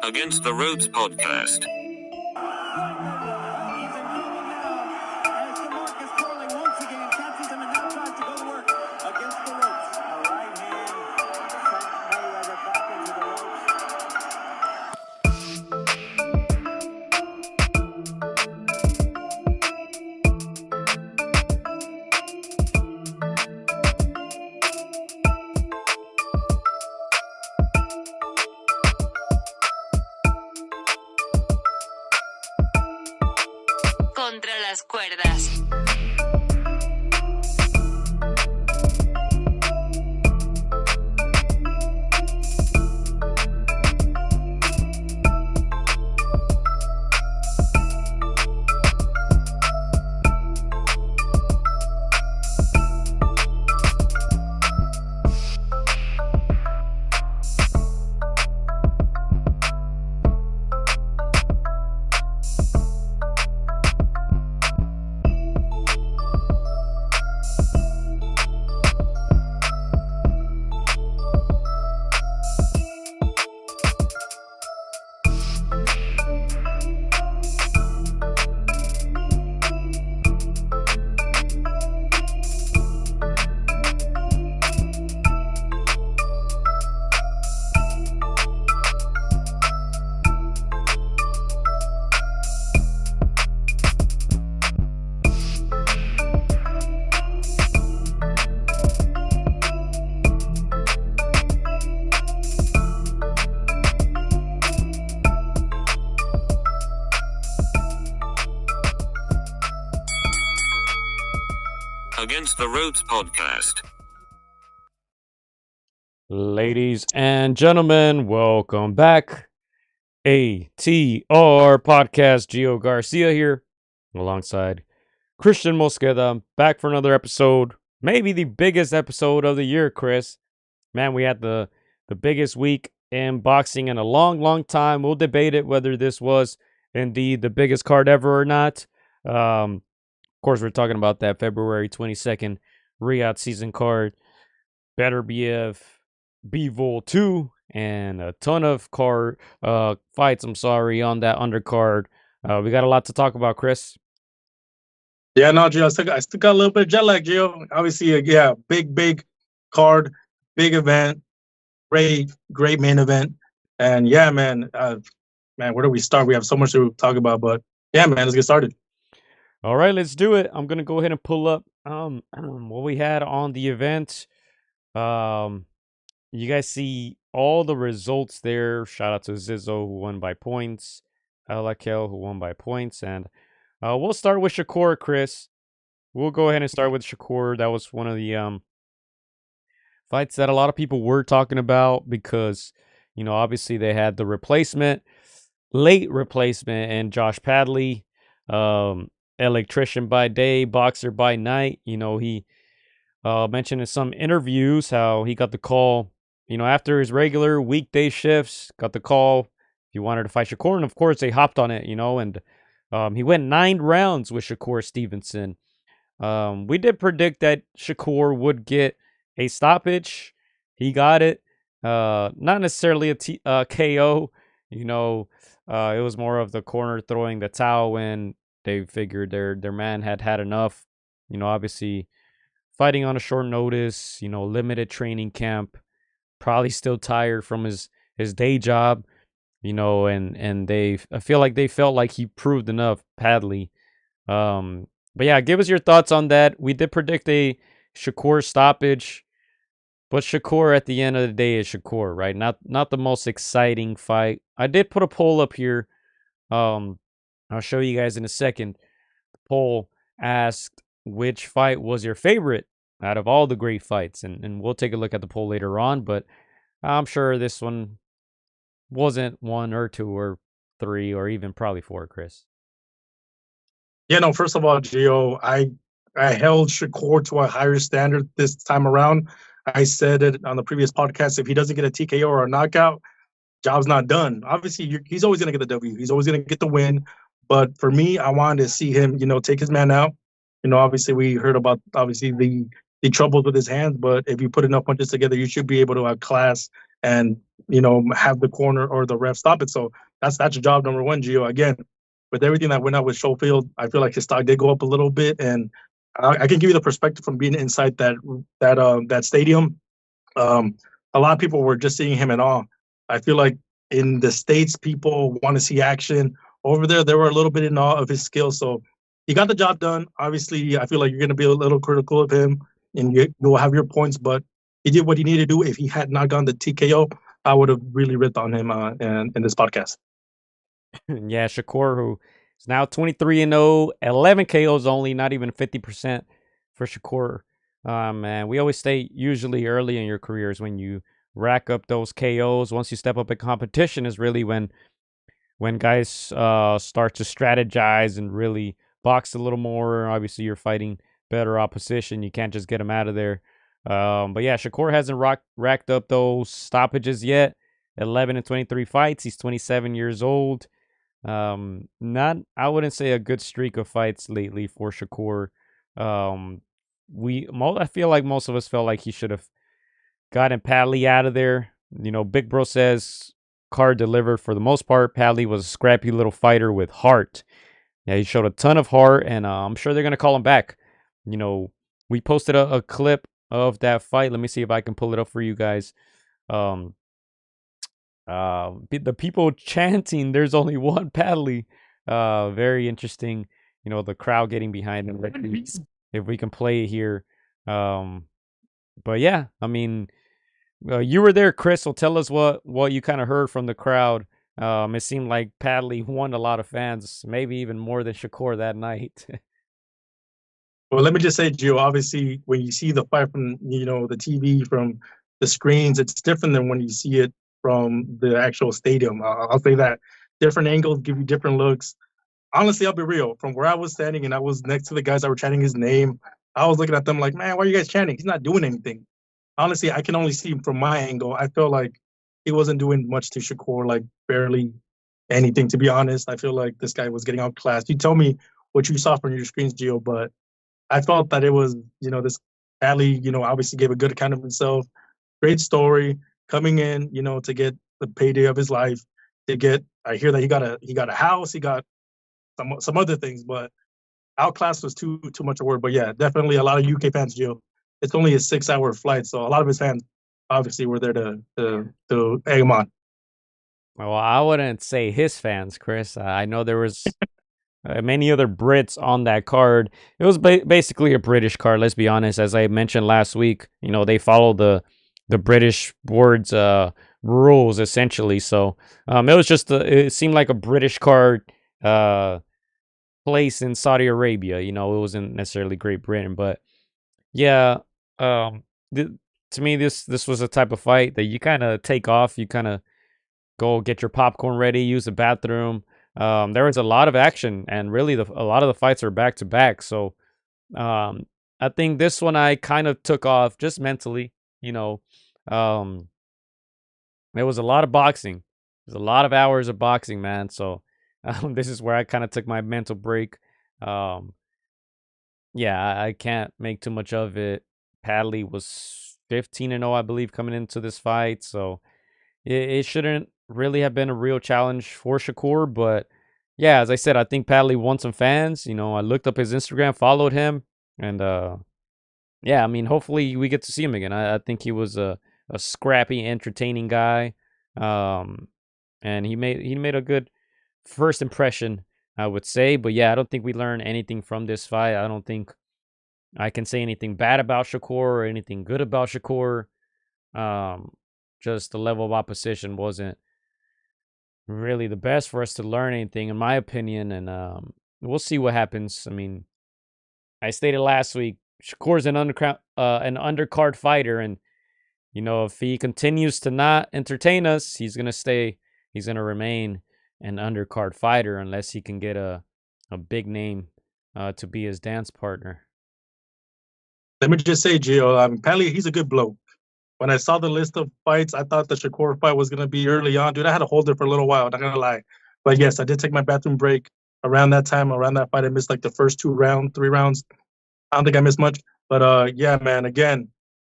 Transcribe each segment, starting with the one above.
Against the Ropes podcast. Contra las cuerdas. Against the Ropes podcast. Ladies and gentlemen, welcome back. AtR podcast. Gio Garcia here, alongside Christian Mosqueda, back for another episode. Maybe the biggest episode of the year, Chris. Man, we had the biggest week in boxing in a long time. We'll debate it whether this was indeed the biggest card ever or not. Of course, we're talking about that February 22nd Riyadh season card. Beterbiev, Bivol 2, and a ton of fights, on that undercard. We got a lot to talk about, Chris. Yeah, no, Gio, I still got a little bit of jet lag, Gio. Obviously, big card, big event, great main event. And yeah, man, where do we start? We have so much to talk about, but yeah, man, let's get started. All right, let's do it. I'm gonna go ahead and pull up what we had on the event. You guys see all the results there. Shout out to Zizzo, who won by points. Alakel, who won by points. And we'll start with Shakur, Chris. We'll go ahead and start with Shakur. That was one of the fights that a lot of people were talking about because, obviously they had the late replacement, and Josh Padley. Electrician by day, boxer by night. He mentioned in some interviews how he got the call, after his regular weekday shifts, got the call if he wanted to fight Shakur. And of course, they hopped on it, and he went 9 rounds with Shakur Stevenson. We did predict that Shakur would get a stoppage. He got it. Not necessarily a KO. It was more of the corner throwing the towel when they figured their man had enough. Obviously fighting on a short notice, limited training camp, probably still tired from his day job, and I feel like they felt like he proved enough, Padley. But yeah, give us your thoughts on that. We did predict a Shakur stoppage, but Shakur at the end of the day is Shakur, right? Not the most exciting fight. I did put a poll up here. I'll show you guys in a second. The poll asked which fight was your favorite out of all the great fights. And we'll take a look at the poll later on. But I'm sure this one wasn't 1 or 2 or 3 or even probably 4, Chris. Yeah, no, first of all, Gio, I held Shakur to a higher standard this time around. I said it on the previous podcast. If he doesn't get a TKO or a knockout, job's not done. Obviously, he's always going to get the W. He's always going to get the win. But for me, I wanted to see him, take his man out. Obviously, we heard about, the troubles with his hands. But if you put enough punches together, you should be able to have class and have the corner or the ref stop it. So that's job number one, Gio. Again, with everything that went out with Schofield, I feel like his stock did go up a little bit, and I can give you the perspective from being inside that stadium. A lot of people were just seeing him in awe. I feel like in the States, people want to see action. Over there, they were a little bit in awe of his skill. So he got the job done. Obviously, I feel like you're going to be a little critical of him, and you'll have your points, but he did what he needed to do. If he had not gone to TKO, I would have really ripped on him in this podcast. Yeah, Shakur, who is now 23-0, 11 KOs only, not even 50% for Shakur. And we always say usually early in your careers when you rack up those KOs, once you step up in competition is really when guys start to strategize and really box a little more. Obviously, you're fighting better opposition. You can't just get them out of there. But yeah, Shakur hasn't racked up those stoppages yet. 11 and 23 fights. He's 27 years old. Not, I wouldn't say a good streak of fights lately for Shakur. I feel like most of us felt like he should have gotten Padley out of there. Big Bro says card delivered for the most part. Padley was a scrappy little fighter with heart. Yeah, he showed a ton of heart, and I'm sure they're gonna call him back. We posted a clip of that fight. Let me see if I can pull it up for you guys. The people chanting, "There's only one Padley." Very interesting. The crowd getting behind him. If we can play it here. But yeah, I mean, you were there, Chris. So tell us what you kind of heard from the crowd. It seemed like Padley won a lot of fans, maybe even more than Shakur that night. Well, let me just say, Gio, obviously, when you see the fight from, the TV, from the screens, it's different than when you see it from the actual stadium. I'll say that. Different angles give you different looks. Honestly, I'll be real. From where I was standing and I was next to the guys that were chanting his name, I was looking at them like, man, why are you guys chanting? He's not doing anything. Honestly, I can only see him from my angle. I felt like he wasn't doing much to Shakur, like barely anything, to be honest. I feel like this guy was getting outclassed. You tell me what you saw from your screens, Gio, but I felt that it was, this Padley, obviously gave a good account of himself. Great story, coming in, to get the payday of his life. I hear that he got a house, he got some other things, but outclassed was too much a word. But yeah, definitely a lot of UK fans, Gio. It's only a 6-hour flight, so a lot of his fans obviously were there to egg him on. Well, I wouldn't say his fans, Chris. I know there was many other Brits on that card. It was basically a British card, let's be honest. As I mentioned last week, they follow the British board's rules, essentially. So it was just it seemed like a British card place in Saudi Arabia. It wasn't necessarily Great Britain, but yeah, to me, this was a type of fight that you kind of take off. You kind of go get your popcorn ready, use the bathroom. There was a lot of action, and really a lot of the fights are back to back. So I think this one I kind of took off just mentally. There was a lot of boxing. There's a lot of hours of boxing, man. So this is where I kind of took my mental break. Yeah, I can't make too much of it. Padley was 15-0, I believe, coming into this fight. So it shouldn't really have been a real challenge for Shakur. But yeah, as I said, I think Padley won some fans. I looked up his Instagram, followed him. And yeah, I mean, hopefully we get to see him again. I think he was a scrappy, entertaining guy. And he made a good first impression, I would say. But yeah, I don't think we learned anything from this fight. I don't think I can say anything bad about Shakur or anything good about Shakur. Just the level of opposition wasn't really the best for us to learn anything, in my opinion. And we'll see what happens. I mean, I stated last week, Shakur's an undercard fighter, and if he continues to not entertain us, he's gonna remain an undercard fighter unless he can get a big name to be his dance partner. Let me just say, Gio, Padley, he's a good bloke. When I saw the list of fights, I thought the Shakur fight was going to be early on. Dude, I had to hold it for a little while, not going to lie. But yes, I did take my bathroom break around that time. Around that fight, I missed like the first 3 rounds. I don't think I missed much. But yeah, man, again,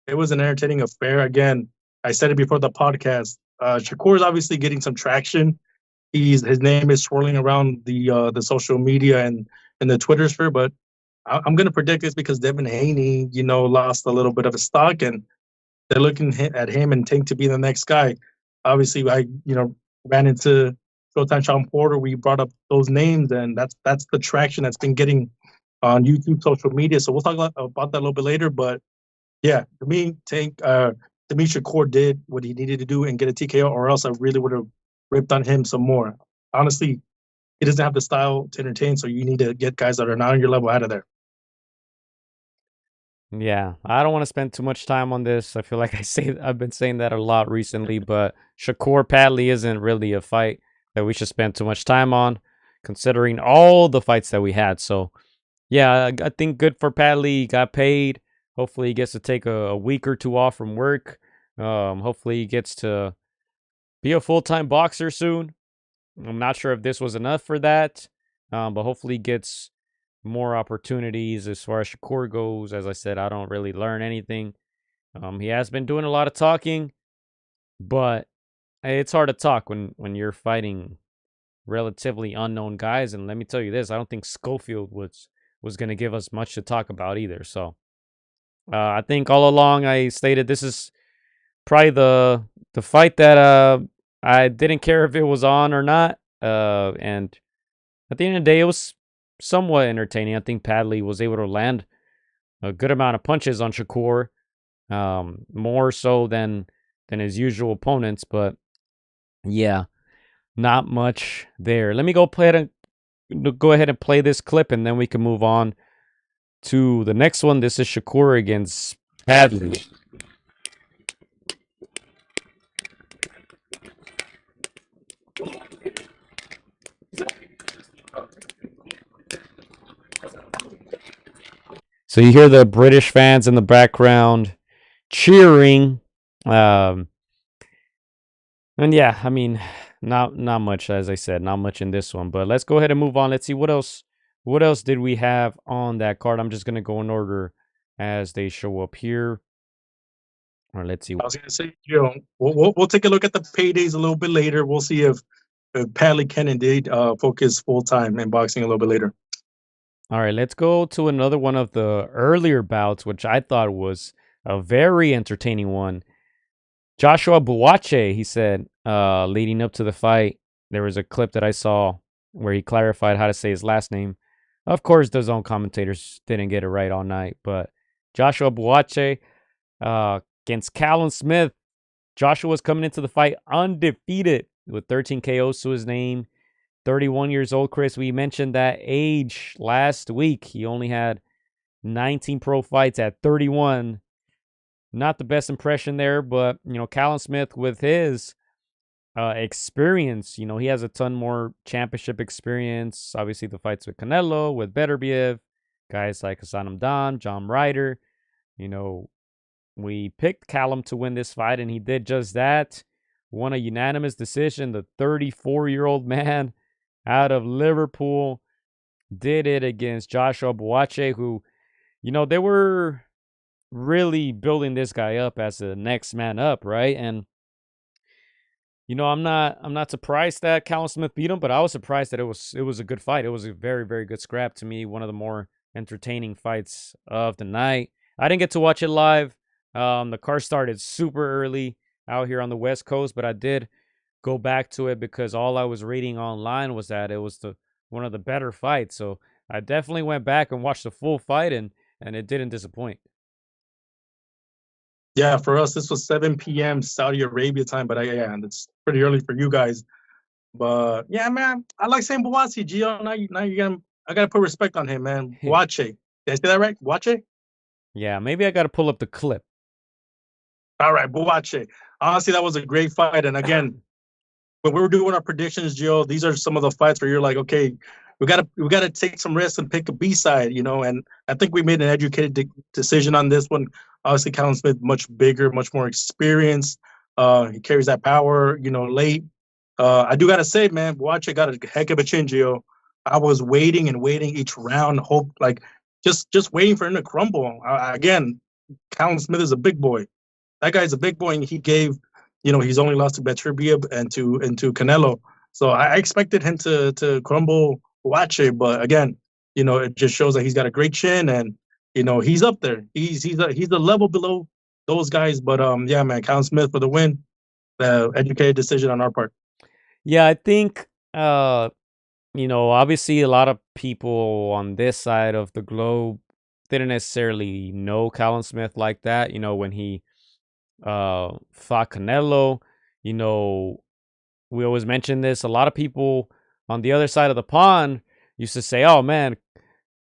it was an entertaining affair. Again, I said it before the podcast. Shakur is obviously getting some traction. His name is swirling around the social media and the Twitter sphere. But I'm going to predict this because Devin Haney, lost a little bit of his stock, and they're looking at him and Tank to be the next guy. Obviously, I ran into Showtime Sean Porter. We brought up those names, and that's the traction that's been getting on YouTube, social media. So we'll talk about that a little bit later. But yeah, to me, Dmitry Shakur did what he needed to do and get a TKO, or else I really would have ripped on him some more. Honestly, he doesn't have the style to entertain, so you need to get guys that are not on your level out of there. Yeah, I don't want to spend too much time on this. I feel like I've been saying that a lot recently, but Shakur Padley isn't really a fight that we should spend too much time on, considering all the fights that we had. So, yeah, I think good for Padley. He got paid. Hopefully, he gets to take a week or two off from work. Hopefully, he gets to be a full-time boxer soon. I'm not sure if this was enough for that, but hopefully, he gets more opportunities as far as Shakur goes. As I said, I don't really learn anything. He has been doing a lot of talking, but it's hard to talk when you're fighting relatively unknown guys. And let me tell you this, I don't think Schofield was going to give us much to talk about either. So I think all along I stated this is probably the fight that I didn't care if it was on or not. And at the end of the day, it was somewhat entertaining. I think Padley was able to land a good amount of punches on Shakur, more so than his usual opponents. But yeah, not much there. Let me go ahead and play this clip, and then we can move on to the next one. This is Shakur against Padley. So you hear the British fans in the background cheering. And yeah, I mean, not much, as I said, not much in this one. But let's go ahead and move on. Let's see what else did we have on that card. I'm just gonna go in order as they show up here. Or let's see. I was gonna say, we'll take a look at the paydays a little bit later. We'll see if Padley can indeed focus full time in boxing a little bit later. All right, let's go to another one of the earlier bouts, which I thought was a very entertaining one. Joshua Buatche, he said, leading up to the fight, there was a clip that I saw where he clarified how to say his last name. Of course, the zone commentators didn't get it right all night, but Joshua Buatche against Callum Smith. Joshua was coming into the fight undefeated with 13 KOs to his name. 31 years old, Chris. We mentioned that age last week. He only had 19 pro fights at 31. Not the best impression there, but, Callum Smith with his experience, he has a ton more championship experience. Obviously, the fights with Canelo, with Beterbiev, guys like Hassan Amdan, John Ryder. We picked Callum to win this fight, and he did just that. Won a unanimous decision. The 34-year-old man out of Liverpool did it against Joshua Buatche, who, they were really building this guy up as the next man up, right? And I'm not surprised that Callum Smith beat him, but I was surprised that it was a good fight. It was a very, very good scrap. To me, one of the more entertaining fights of the night. I didn't get to watch it live. The card started super early out here on the West Coast, but I did go back to it because all I was reading online was that it was one of the better fights. So I definitely went back and watched the full fight, and it didn't disappoint. Yeah, for us, this was 7 p.m. Saudi Arabia time, but and it's pretty early for you guys. But yeah, man, I like saying Buatche, Gio. I gotta put respect on him, man. Buatche. Did I say that right? Buatche? Yeah, maybe I gotta pull up the clip. All right, Buatche. Honestly, that was a great fight. And again, when we were doing our predictions, Gio, these are some of the fights where you're like, okay, we gotta take some risks and pick a B side, And I think we made an educated decision on this one. Obviously, Callum Smith, much bigger, much more experienced. He carries that power, late. I do gotta say, man, Buatche got a heck of a chin, Gio. I was waiting each round, just waiting for him to crumble. Again, Callum Smith is a big boy. That guy's a big boy, and he gave, he's only lost to Beterbiev and to Canelo. So I expected him to crumble Buache, but again, it just shows that he's got a great chin, and he's up there. He's a level below those guys. But yeah, man, Callum Smith for the win. The educated decision on our part. Yeah, I think obviously a lot of people on this side of the globe didn't necessarily know Callum Smith like that. When he fought Canelo, we always mention this. A lot of people on the other side of the pond used to say, "Oh man,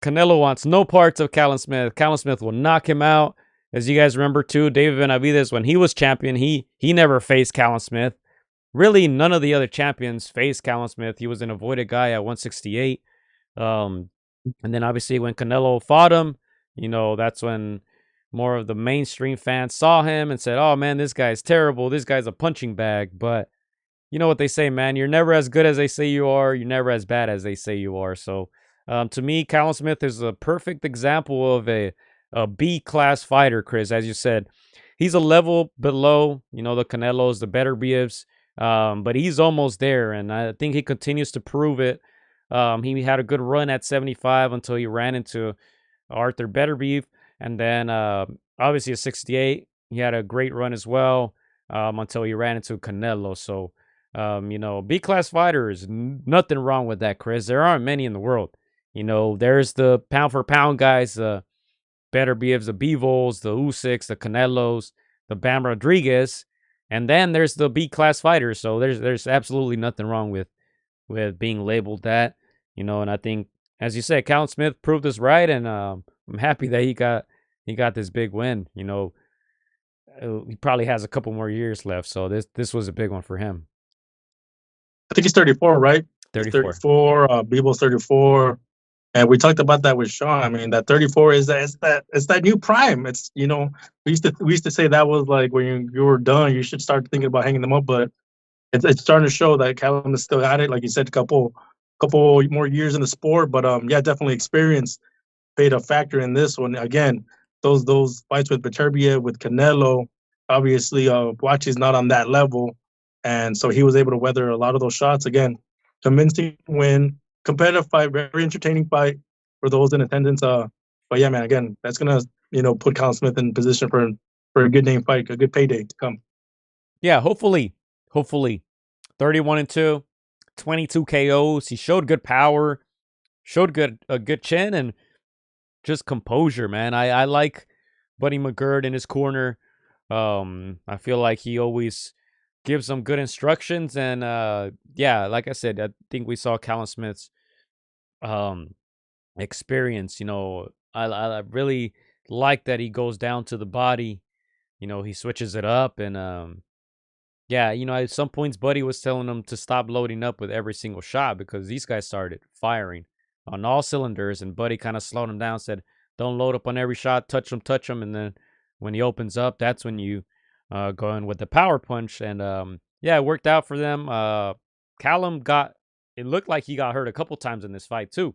Canelo wants no parts of Callum Smith. Callum Smith will knock him out." As you guys remember too, David Benavidez, when he was champion, he never faced Callum Smith. Really, none of the other champions faced Callum Smith. He was an avoided guy at 168. And then obviously when Canelo fought him, that's when more of the mainstream fans saw him and said, "Oh man, this guy's terrible. This guy's a punching bag." But you know what they say, man. You're never as good as they say you are. You're never as bad as they say you are. So to me, Callum Smith is a perfect example of a B-class fighter, Chris. As you said, he's a level below, the Canelos, the Beterbievs. But he's almost there, and I think he continues to prove it. He had a good run at 75 until he ran into Artur Beterbiev, and then obviously at 68, he had a great run as well until he ran into Canelo. So, B-class fighters, nothing wrong with that, Chris. There aren't many in the world. There's the pound-for-pound guys, the Beterbievs, the Bivols, the Usyks, the Canelos, the Bam Rodriguez. And then there's the B-class fighters, so there's absolutely nothing wrong with being labeled that, and I think, as you said, Callum Smith proved us right, and I'm happy that he got this big win. He probably has a couple more years left, so this was a big one for him. I think he's 34, right? 34. 34. Bivol's 34. And we talked about that with Sean. I mean, that 34 is that new prime. It's we used to say that was like when you were done, you should start thinking about hanging them up. But it's starting to show that Callum is still at it. Like you said, a couple more years in the sport. But yeah, definitely experience played a factor in this one. Again, those fights with Beterbiev, with Canelo, obviously Buachi's not on that level, and so he was able to weather a lot of those shots. Again, convincing win. Competitive fight, very entertaining fight for those in attendance. But yeah, man, again, that's gonna put Callum Smith in position for a good name fight, a good payday to come. Yeah, hopefully, 31-2, 22 KOs. He showed good power, showed a good chin, and just composure, man. I like Buddy McGirt in his corner. I feel like he always gives some good instructions, and yeah, like I said, I think we saw Callum Smith's experience. I really like that he goes down to the body. He switches it up, and yeah, at some points Buddy was telling him to stop loading up with every single shot because these guys started firing on all cylinders, and Buddy kind of slowed him down, said, "Don't load up on every shot, touch him," and then when he opens up, that's when you go in with the power punch. And yeah, it worked out for them. Callum it looked like he got hurt a couple times in this fight too.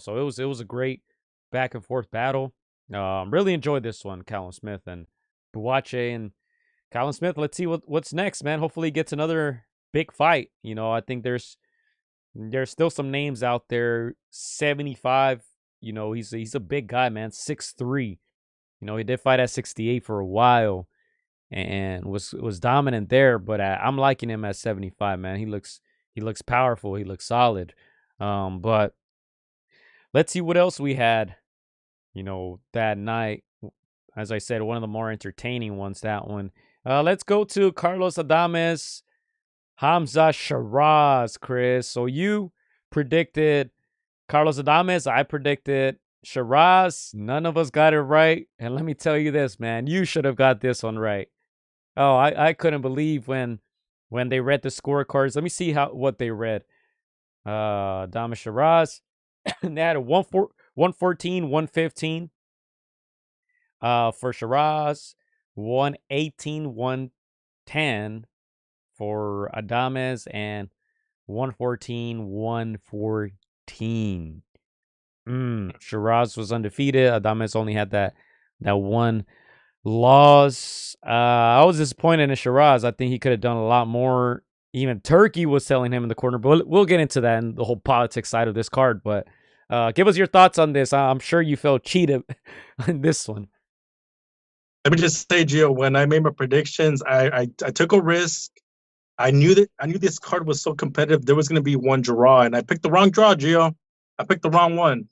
So it was a great back and forth battle. Really enjoyed this one, Callum Smith and Buache and Callum Smith. Let's see what's next, man. Hopefully he gets another big fight. I think there's still some names out there. 75. He's a big guy, man. 6'3". He did fight at 68 for a while and was dominant there, but I'm liking him at 75, man. He looks powerful. He looks solid. But let's see what else we had, that night. As I said, one of the more entertaining ones, that one. Let's go to Carlos Adames, Hamza Shiraz, Chris. So you predicted Carlos Adames. I predicted Shiraz. None of us got it right. And let me tell you this, man. You should have got this one right. Oh, I couldn't believe when they read the scorecards. Let me see what they read. Adames Shiraz. They had a 114, 115. For Shiraz, 118, 110 for Adames, and 114, 114. Shiraz was undefeated. Adames only had that one loss. I was disappointed in Shiraz. I think he could have done a lot more. Even Turkey was selling him in the corner, but we'll get into that and the whole politics side of this card. But give us your thoughts on this. I'm sure you felt cheated on this one. Let me just say, Gio, when I made my predictions, I took a risk. I knew this card was so competitive. There was going to be one draw, and I picked the wrong draw, Gio. I picked the wrong one.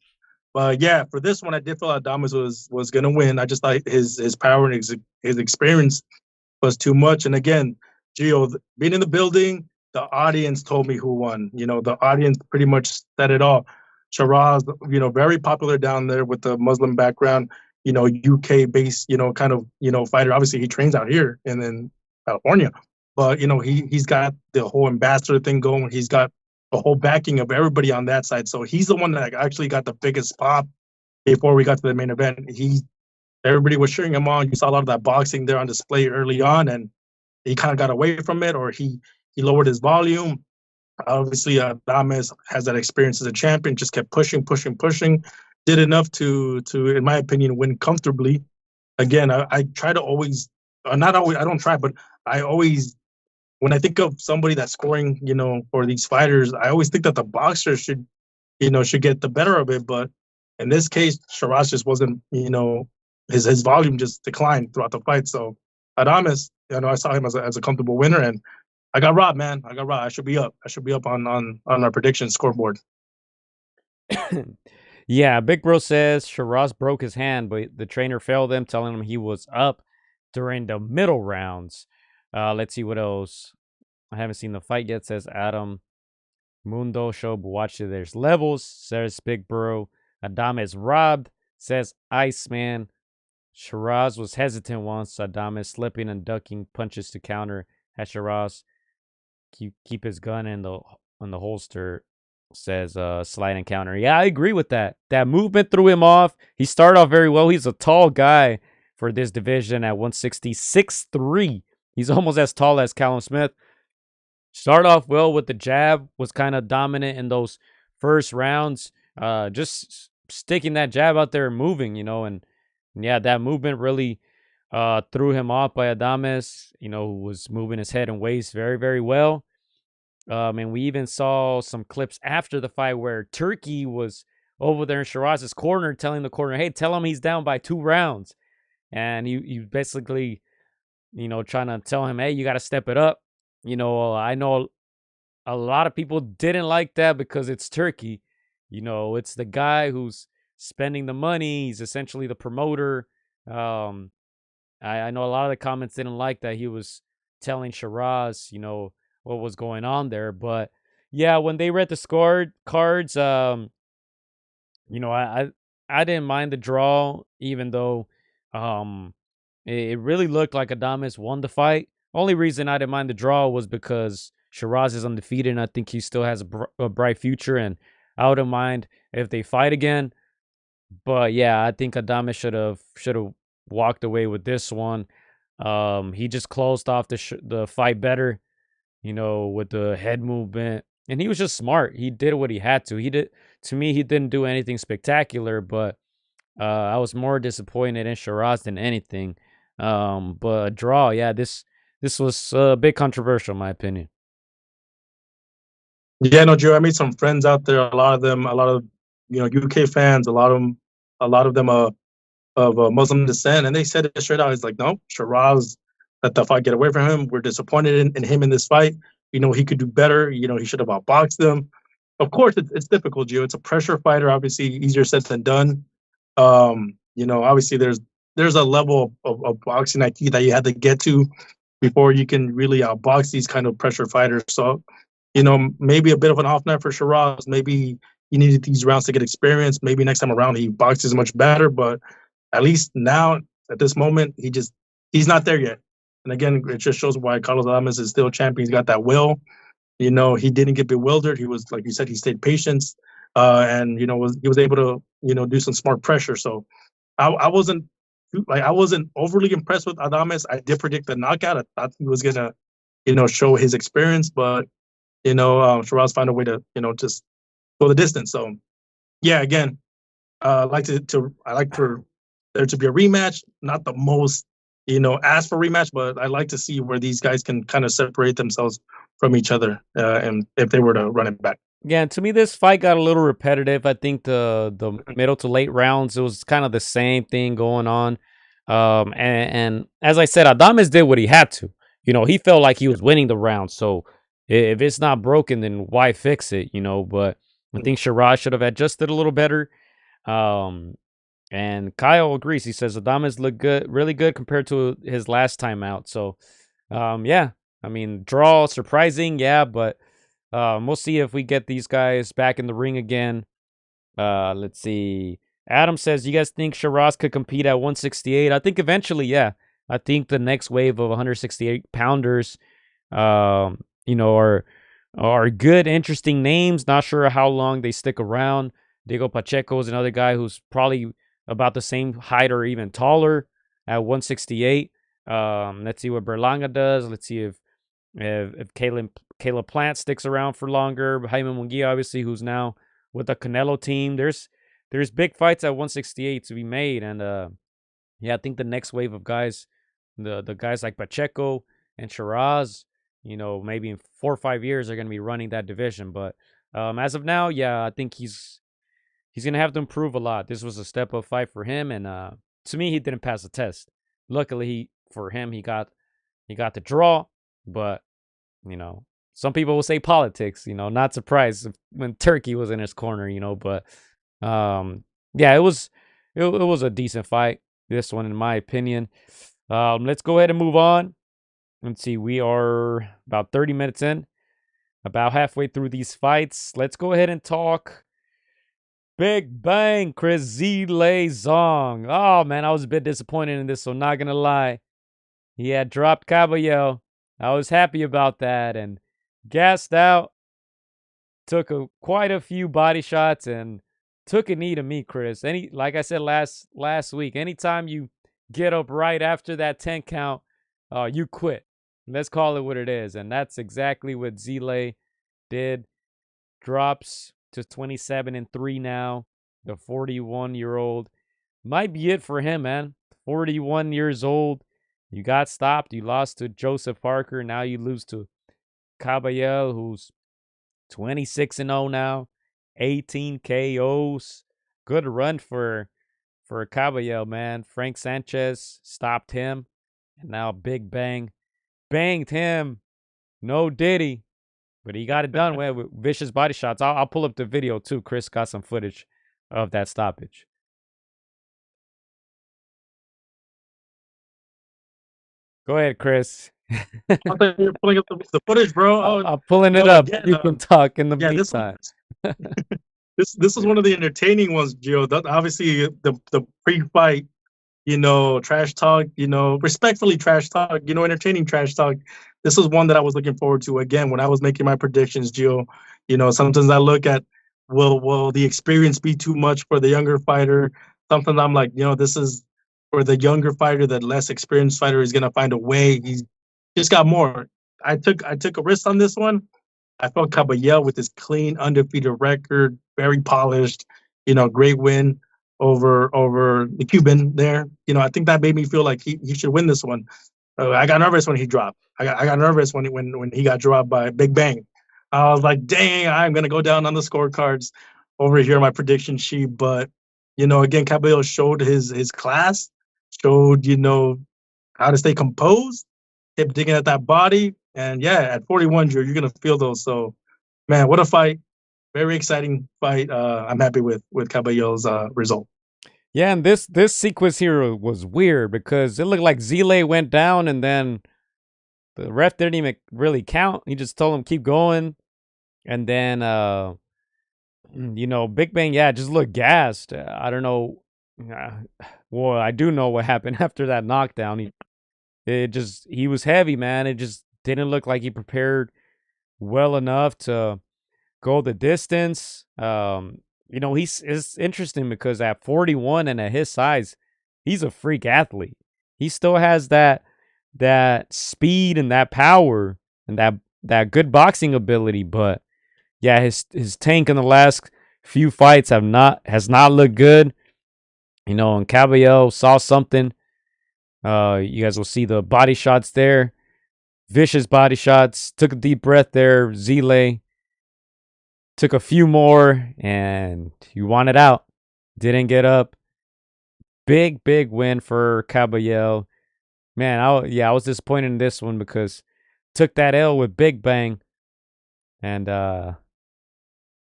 But yeah, for this one, I did feel Adames was going to win. I just thought his power and his experience was too much. And again, Gio, being in the building, the audience told me who won. The audience pretty much said it all. Shiraz, very popular down there with the Muslim background, UK based, kind of, fighter. Obviously, he trains out here in California, but he's got the whole ambassador thing going. He's got the whole backing of everybody on that side. So he's the one that actually got the biggest pop before we got to the main event. Everybody was cheering him on. You saw a lot of that boxing there on display early on, and he kind of got away from it, or he lowered his volume. Obviously, Adames has that experience as a champion. Just kept pushing. Did enough to, in my opinion, win comfortably. Again, I try to always, not always. I don't try, but I always, when I think of somebody that's scoring, for these fighters, I always think that the boxer should get the better of it. But in this case, Shiraz just wasn't, his volume just declined throughout the fight. So Adames, I saw him as a comfortable winner, and I got robbed, man. I got robbed. I should be up. on our prediction scoreboard. Yeah, Big Bro says Shiraz broke his hand, but the trainer failed him, telling him he was up during the middle rounds. Let's see what else. I haven't seen the fight yet, says Adam. Mundo show, but watch it. There's levels, says Big Bro. Adames robbed, says Iceman. Shiraz was hesitant once. Adames slipping and ducking punches to counter. Had Shiraz keep his gun in the holster, says slide and counter. Yeah, I agree with that. That movement threw him off. He started off very well. He's a tall guy for this division at 160, 6'3". He's almost as tall as Callum Smith. Started off well with the jab, was kind of dominant in those first rounds. Just sticking that jab out there and moving, and yeah, that movement really threw him off by Adames, who was moving his head and waist very, very well. And we even saw some clips after the fight where Turkey was over there in Shiraz's corner telling the corner, hey, tell him he's down by 2 rounds. And he basically, trying to tell him, hey, you got to step it up. I know a lot of people didn't like that because it's Turkey. It's the guy who's spending the money. He's essentially the promoter. I know a lot of the comments didn't like that he was telling Shiraz, what was going on there. But yeah, when they read the score cards, I didn't mind the draw, even though it really looked like Adames won the fight. Only reason I didn't mind the draw was because Shiraz is undefeated, and I think he still has a bright future, and I wouldn't mind if they fight again. But yeah, I think Adames should have walked away with this one. He just closed off the fight better, with the head movement, and he was just smart. He did what he had to. He didn't do anything spectacular, but I was more disappointed in Shiraz than anything. But a draw, yeah, this was a bit controversial, in my opinion. Yeah, no, Joe. I made some friends out there. A lot of UK fans. A lot of them of Muslim descent, and they said it straight out. It's like, no, Shiraz let the fight get away from him. We're disappointed in him in this fight. He could do better. He should have outboxed them. Of course, it's difficult, Gio. It's a pressure fighter. Obviously, easier said than done. Obviously, there's a level of boxing IQ that you had to get to before you can really outbox these kind of pressure fighters. So, maybe a bit of an off night for Shiraz. Maybe he needed these rounds to get experience. Maybe next time around he boxes much better. But at least now, at this moment, he's not there yet. And again, it just shows why Carlos Adames is still champion. He's got that will. He didn't get bewildered. He was, like you said, he stayed patient, and he was able to do some smart pressure. So I wasn't overly impressed with Adames. I did predict the knockout. I thought he was gonna show his experience, but Shiraz found a way to just go the distance. So yeah, again, I like for there to be a rematch. Not the most ask for rematch, but I'd like to see where these guys can kind of separate themselves from each other, and if they were to run it back. Yeah, to me, this fight got a little repetitive. I think the middle to late rounds, it was kind of the same thing going on. And as I said, Adames did what he had to. He felt like he was winning the round. So if it's not broken, then why fix it? But I think Shiraz should have adjusted a little better. And Kyle agrees. He says Adames looked good, really good compared to his last time out. So, yeah, I mean, draw surprising, yeah, but we'll see if we get these guys back in the ring again. Let's see. Adam says, you guys think Shiraz could compete at 168? I think eventually, yeah. I think the next wave of 168 pounders, are good, interesting names. Not sure how long they stick around. Diego Pacheco is another guy who's probably about the same height or even taller at 168. Let's see what Berlanga does. Let's see if Caleb Plant sticks around for longer. Jaime Munguia, obviously, who's now with the Canelo team. There's big fights at 168 to be made, and I think the next wave of guys, the guys like Pacheco and Shiraz, maybe in 4 or 5 years are going to be running that division. But as of now, yeah, I think he's going to have to improve a lot. This was a step up fight for him, and to me, he didn't pass the test. Luckily for him, he got the draw, but some people will say politics. Not surprised when Turkey was in his corner. But yeah, it was a decent fight. This one, in my opinion. Let's go ahead and move on. Let's see, we are about 30 minutes in, about halfway through these fights. Let's go ahead and talk Big Bang, Chris Zile Zong. Oh, man, I was a bit disappointed in this, so not going to lie. He had dropped Caballero. I was happy about that, and gassed out. Took quite a few body shots and took a knee to me, Chris. Like I said last week, anytime you get up right after that 10 count, you quit. Let's call it what it is, and that's exactly what Zile did. Drops to 27-3 now. The 41-year-old might be it for him, man. 41 years old. You got stopped. You lost to Joseph Parker. Now you lose to Caballero, who's 26-0 now. 18 KOs. Good run for Caballero, man. Frank Sanchez stopped him. And now Big Bang banged him. No Diddy. But he got it done with vicious body shots. I'll pull up the video too. Chris got some footage of that stoppage. Go ahead, Chris. You're pulling up the footage, bro. I'm pulling it up. Again, you can talk in the meantime. This is one of the entertaining ones, Gio. Obviously, the pre-fight, trash talk, respectfully trash talk, entertaining trash talk. This was one that I was looking forward to. Again, when I was making my predictions, Gio, sometimes I look at, will the experience be too much for the younger fighter? Sometimes I'm like, this is for the younger fighter, the less experienced fighter is going to find a way. He's just got more. I took a risk on this one. I felt Caballero with his clean, undefeated record, very polished, great win over the Cuban there. I think that made me feel like he should win this one. I got nervous when he dropped. I got nervous when he got dropped by Big Bang. I was like, dang, I'm going to go down on the scorecards over here, my prediction sheet. But, again, Caballero showed his class, showed, how to stay composed, kept digging at that body. And, yeah, at 41, you're going to feel those. So, man, what a fight. Very exciting fight. I'm happy with Caballero's result. Yeah, and this sequence here was weird because it looked like Zile went down and then the ref didn't even really count. He just told him keep going. And then, Big Bang, yeah, just looked gassed. I don't know. Well, I do know what happened after that knockdown. He was heavy, man. It just didn't look like he prepared well enough to go the distance. It's interesting because at 41 and at his size, he's a freak athlete. He still has that speed and that power and that good boxing ability, but yeah, his tank in the last few fights has not looked good. And Caballero saw something You guys will see the body shots there. Vicious body shots. Took a deep breath there. Zile took a few more, and he wanted out. Didn't get up. Big win for Caballero. Man, I was disappointed in this one because took that L with Big Bang. And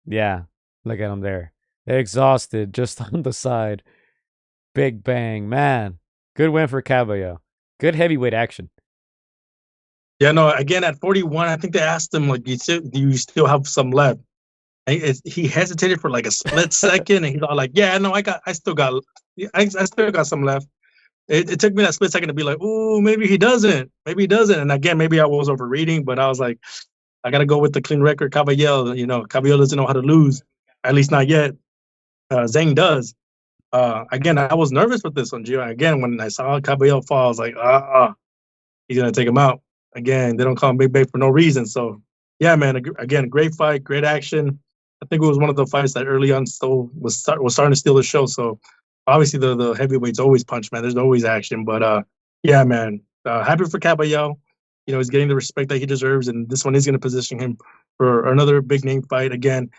yeah, look at him there. They're exhausted just on the side. Big Bang, man. Good win for Caballero. Good heavyweight action. Yeah, no, again, at 41, I think they asked him, like, do you still have some left? And he hesitated for like a split second, and he's all like, yeah, no, I still got some left. It took me that split second to be like, oh, maybe he doesn't. Maybe he doesn't. And again, maybe I was overreading, but I was like, I got to go with the clean record. Caballero, Caballero doesn't know how to lose, at least not yet. Zhang does. Again, I was nervous with this one, Gio. Again, when I saw Caballero fall, I was like, he's going to take him out. Again, they don't call him Big Bang for no reason. So, yeah, man, again, great fight, great action. I think it was one of the fights that early on still was starting to steal the show. So, obviously, the heavyweights always punch, man. There's always action. But, yeah, man, happy for Caballero. He's getting the respect that he deserves, and this one is going to position him for another big name fight. Again,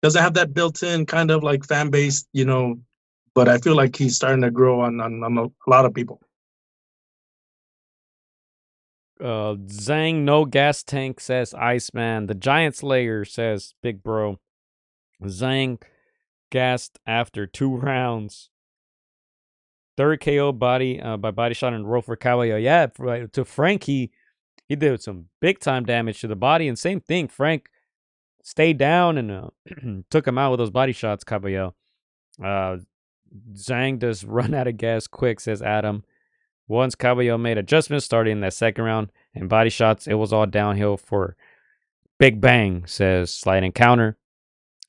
doesn't have that built-in kind of like fan base, but I feel like he's starting to grow on a lot of people. Zhang no gas tank says Iceman. The Giant Slayer says Big Bro. Zhang gassed after 2 rounds. Third KO by body shot and roll for Caballero. Yeah, to Frank, he did some big time damage to the body, and same thing. Frank stayed down and took him out with those body shots. Caballero. Zhang does run out of gas quick, says Adam. Once Caballero made adjustments starting in that second round and body shots, it was all downhill for Big Bang, says Slight Encounter.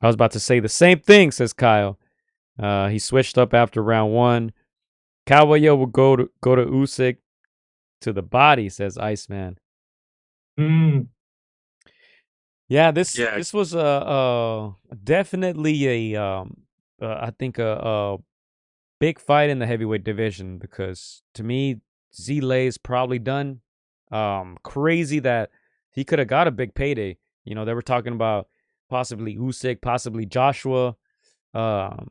I was about to say the same thing, says Kyle. He switched up after round 1. Caballero will go to Usyk to the body, says Iceman. Yeah, this was definitely I think a big fight in the heavyweight division, because to me, Zile is probably done. Crazy that he could have got a big payday. They were talking about possibly Usyk, possibly Joshua.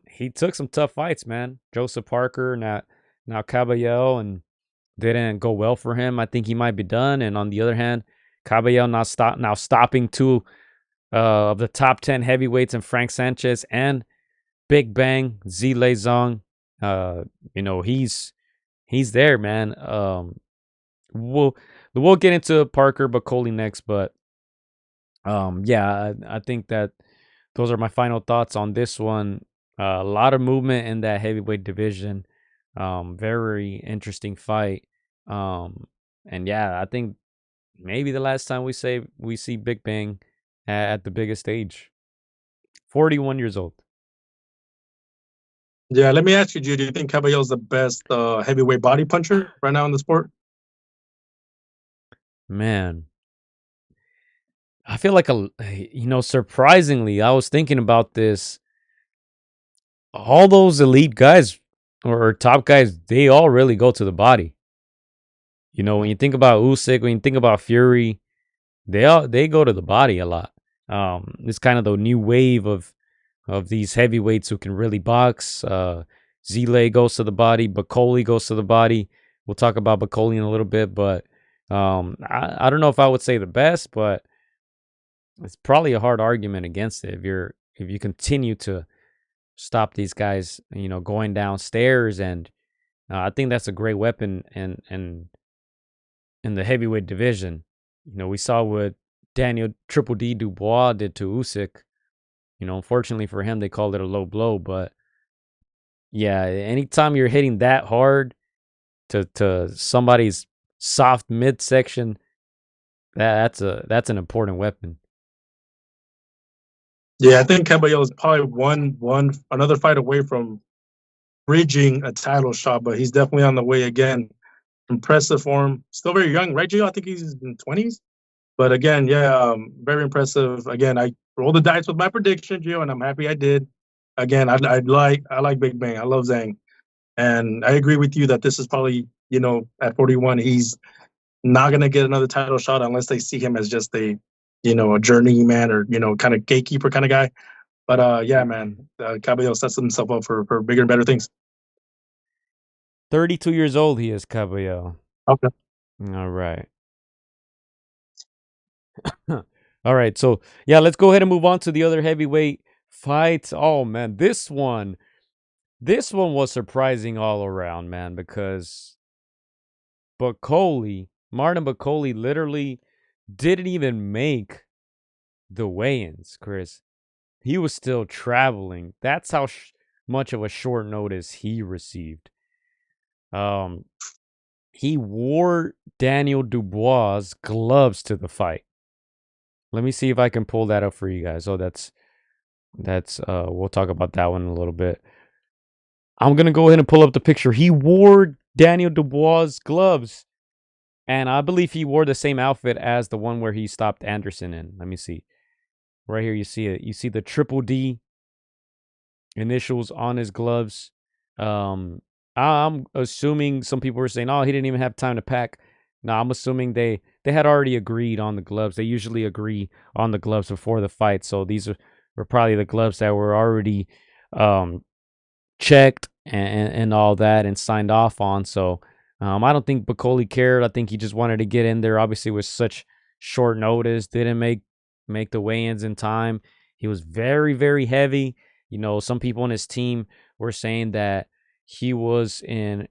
He took some tough fights, man. Joseph Parker, now Caballero, and didn't go well for him. I think he might be done. And on the other hand, Caballero now stopping 2 of the top 10 heavyweights, and Frank Sanchez and Big Bang, Zile Zhang. He's there, man. We'll get into Parker Bakole next, but yeah, I think that those are my final thoughts on this one. A lot of movement in that heavyweight division. Very interesting fight. And yeah, I think maybe the last time we see Big Bang at the biggest stage. 41 years old. Yeah, let me ask you, do you think Caballero's the best heavyweight body puncher right now in the sport? Man, I feel like surprisingly, I was thinking about this. All those elite guys or top guys, they all really go to the body. When you think about Usyk, when you think about Fury, they go to the body a lot. It's kind of the new wave of these heavyweights who can really box. Zile goes to the body. Bakole goes to the body. We'll talk about Bakole in a little bit, but I don't know if I would say the best, but it's probably a hard argument against it if you continue to stop these guys, going downstairs, and I think that's a great weapon in the heavyweight division. We saw what Daniel Triple D Dubois did to Usyk. Unfortunately for him, they called it a low blow, but yeah, anytime you're hitting that hard to somebody's soft midsection, that's an important weapon. Yeah, I think Caballero is probably another fight away from bridging a title shot, but he's definitely on the way again. Impressive form. Still very young, right, Gio? I think he's in 20s. But again, yeah, very impressive. Again, I rolled the dice with my prediction, Gio, and I'm happy I did. Again, I like Big Bang. I love Zhang. And I agree with you that this is probably, at 41, he's not gonna get another title shot unless they see him as just a journeyman or kind of gatekeeper kind of guy. But yeah, man, Cabello sets himself up for bigger and better things. 32 years old he is, Cabello. Okay. All right. All right, so yeah, let's go ahead and move on to the other heavyweight fights. Oh man, this one was surprising all around, man, because Martin Bakole literally didn't even make the weigh-ins, Chris. He was still traveling. That's how much of a short notice he received. He wore Daniel Dubois' gloves to the fight. Let me see if I can pull that up for you guys. Oh, that's we'll talk about that one in a little bit. I'm going to go ahead and pull up the picture. He wore Daniel Dubois' gloves, and I believe he wore the same outfit as the one where he stopped Anderson in. Let me see. Right here, you see it. You see the triple D initials on his gloves. I'm assuming some people were saying, oh, he didn't even have time to pack. No, I'm assuming they had already agreed on the gloves. They usually agree on the gloves before the fight. So these were probably the gloves that were already checked and all that and signed off on. So I don't think Bakole cared. I think he just wanted to get in there. Obviously, with such short notice, didn't make the weigh-ins in time. He was very, very heavy. Some people on his team were saying that he was in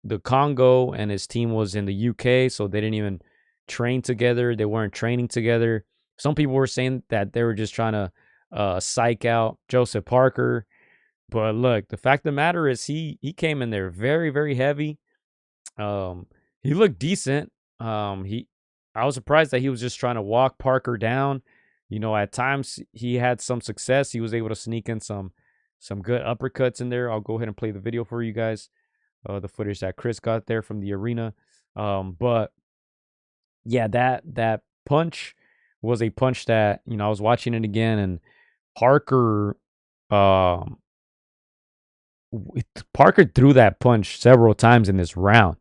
the Congo and his team was in the UK, so they didn't even train together. They weren't training together. Some people were saying that they were just trying to psych out Joseph Parker. But look, the fact of the matter is he came in there very, very heavy. He looked decent. I was surprised that he was just trying to walk Parker down. At times he had some success. He was able to sneak in some good uppercuts in there. I'll go ahead and play the video for you guys. The footage that Chris got there from the arena. But yeah, that punch was a punch that, I was watching it again, and Parker threw that punch several times in this round.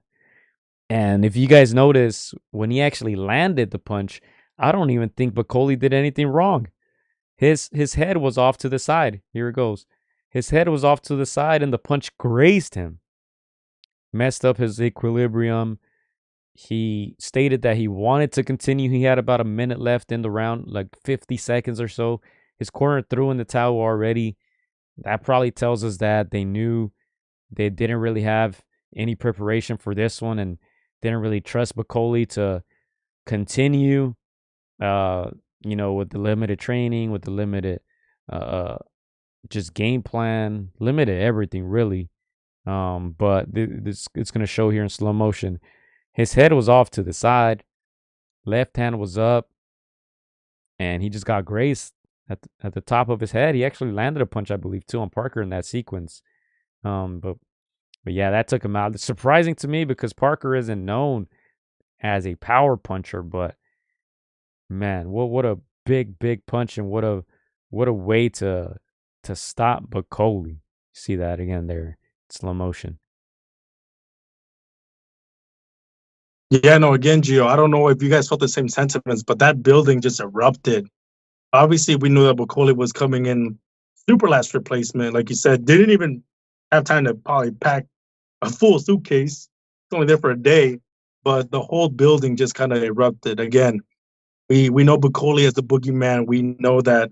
And if you guys notice, when he actually landed the punch, I don't even think Bakole did anything wrong. His head was off to the side. Here it goes. His head was off to the side and the punch grazed him. Messed up his equilibrium. He stated that he wanted to continue. He had about a minute left in the round, like 50 seconds or so. His corner threw in the towel already. That probably tells us that they knew they didn't really have any preparation for this one and didn't really trust Bakole to continue, with the limited training, with the limited just game plan, limited everything really. But it's going to show here in slow motion. His head was off to the side, left hand was up, and he just got grazed at the top of his head. He actually landed a punch, I believe, too, on Parker in that sequence. But yeah, that took him out. It's surprising to me because Parker isn't known as a power puncher, but man, what a big punch, and what a way to stop Bakole. See that again there, slow motion. Yeah, no, again, Gio, I don't know if you guys felt the same sentiments, but that building just erupted. Obviously, we knew that Bakole was coming in super last replacement. Like you said, didn't even have time to probably pack a full suitcase. It's only there for a day, but the whole building just kind of erupted. Again, we know Bakole as the boogeyman. We know that,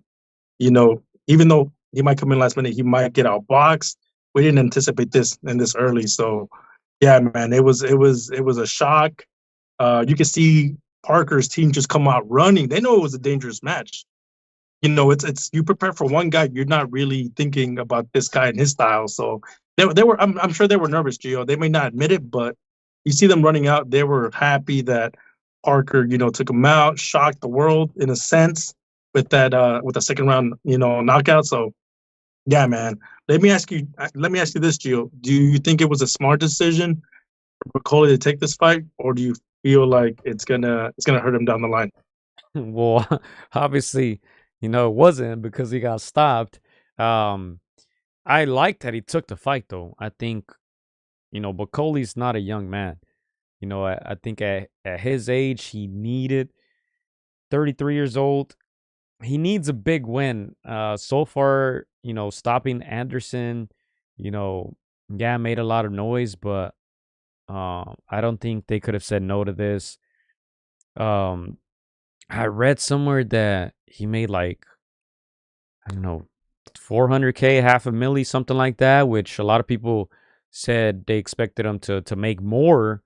even though he might come in last minute, he might get outboxed. We didn't anticipate this early. So yeah, man, it was a shock. You can see Parker's team just come out running. They know it was a dangerous match. It's you prepare for one guy, you're not really thinking about this guy and his style. So they were. I'm sure they were nervous, Gio. They may not admit it, but you see them running out. They were happy that Parker, took him out, shocked the world in a sense with the second round, knockout. So yeah, man. Let me ask you this, Gio. Do you think it was a smart decision for Bakole to take this fight, or do you feel like it's gonna hurt him down the line? Well, obviously, it wasn't, because he got stopped. I like that he took the fight, though. I think, Bakole's not a young man. I think at his age, he needed 33 years old. He needs a big win. So far, stopping Anderson, yeah, made a lot of noise, but I don't think they could have said no to this. Um, I read somewhere that he made like, I don't know, 400K, half a milli, something like that, which a lot of people said they expected him to make more.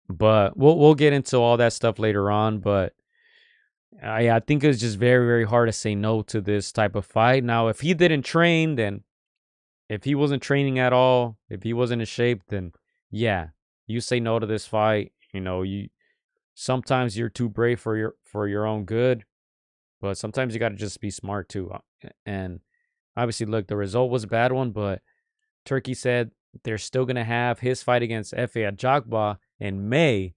But we'll get into all that stuff later on. But I think it's just very, very hard to say no to this type of fight. Now, if he didn't train, then if he wasn't training at all, if he wasn't in shape, then yeah, you say no to this fight. You sometimes you're too brave for your own good, but sometimes you got to just be smart too. And obviously, look, the result was a bad one, but Turkey said they're still gonna have his fight against Efe Ajagba in May.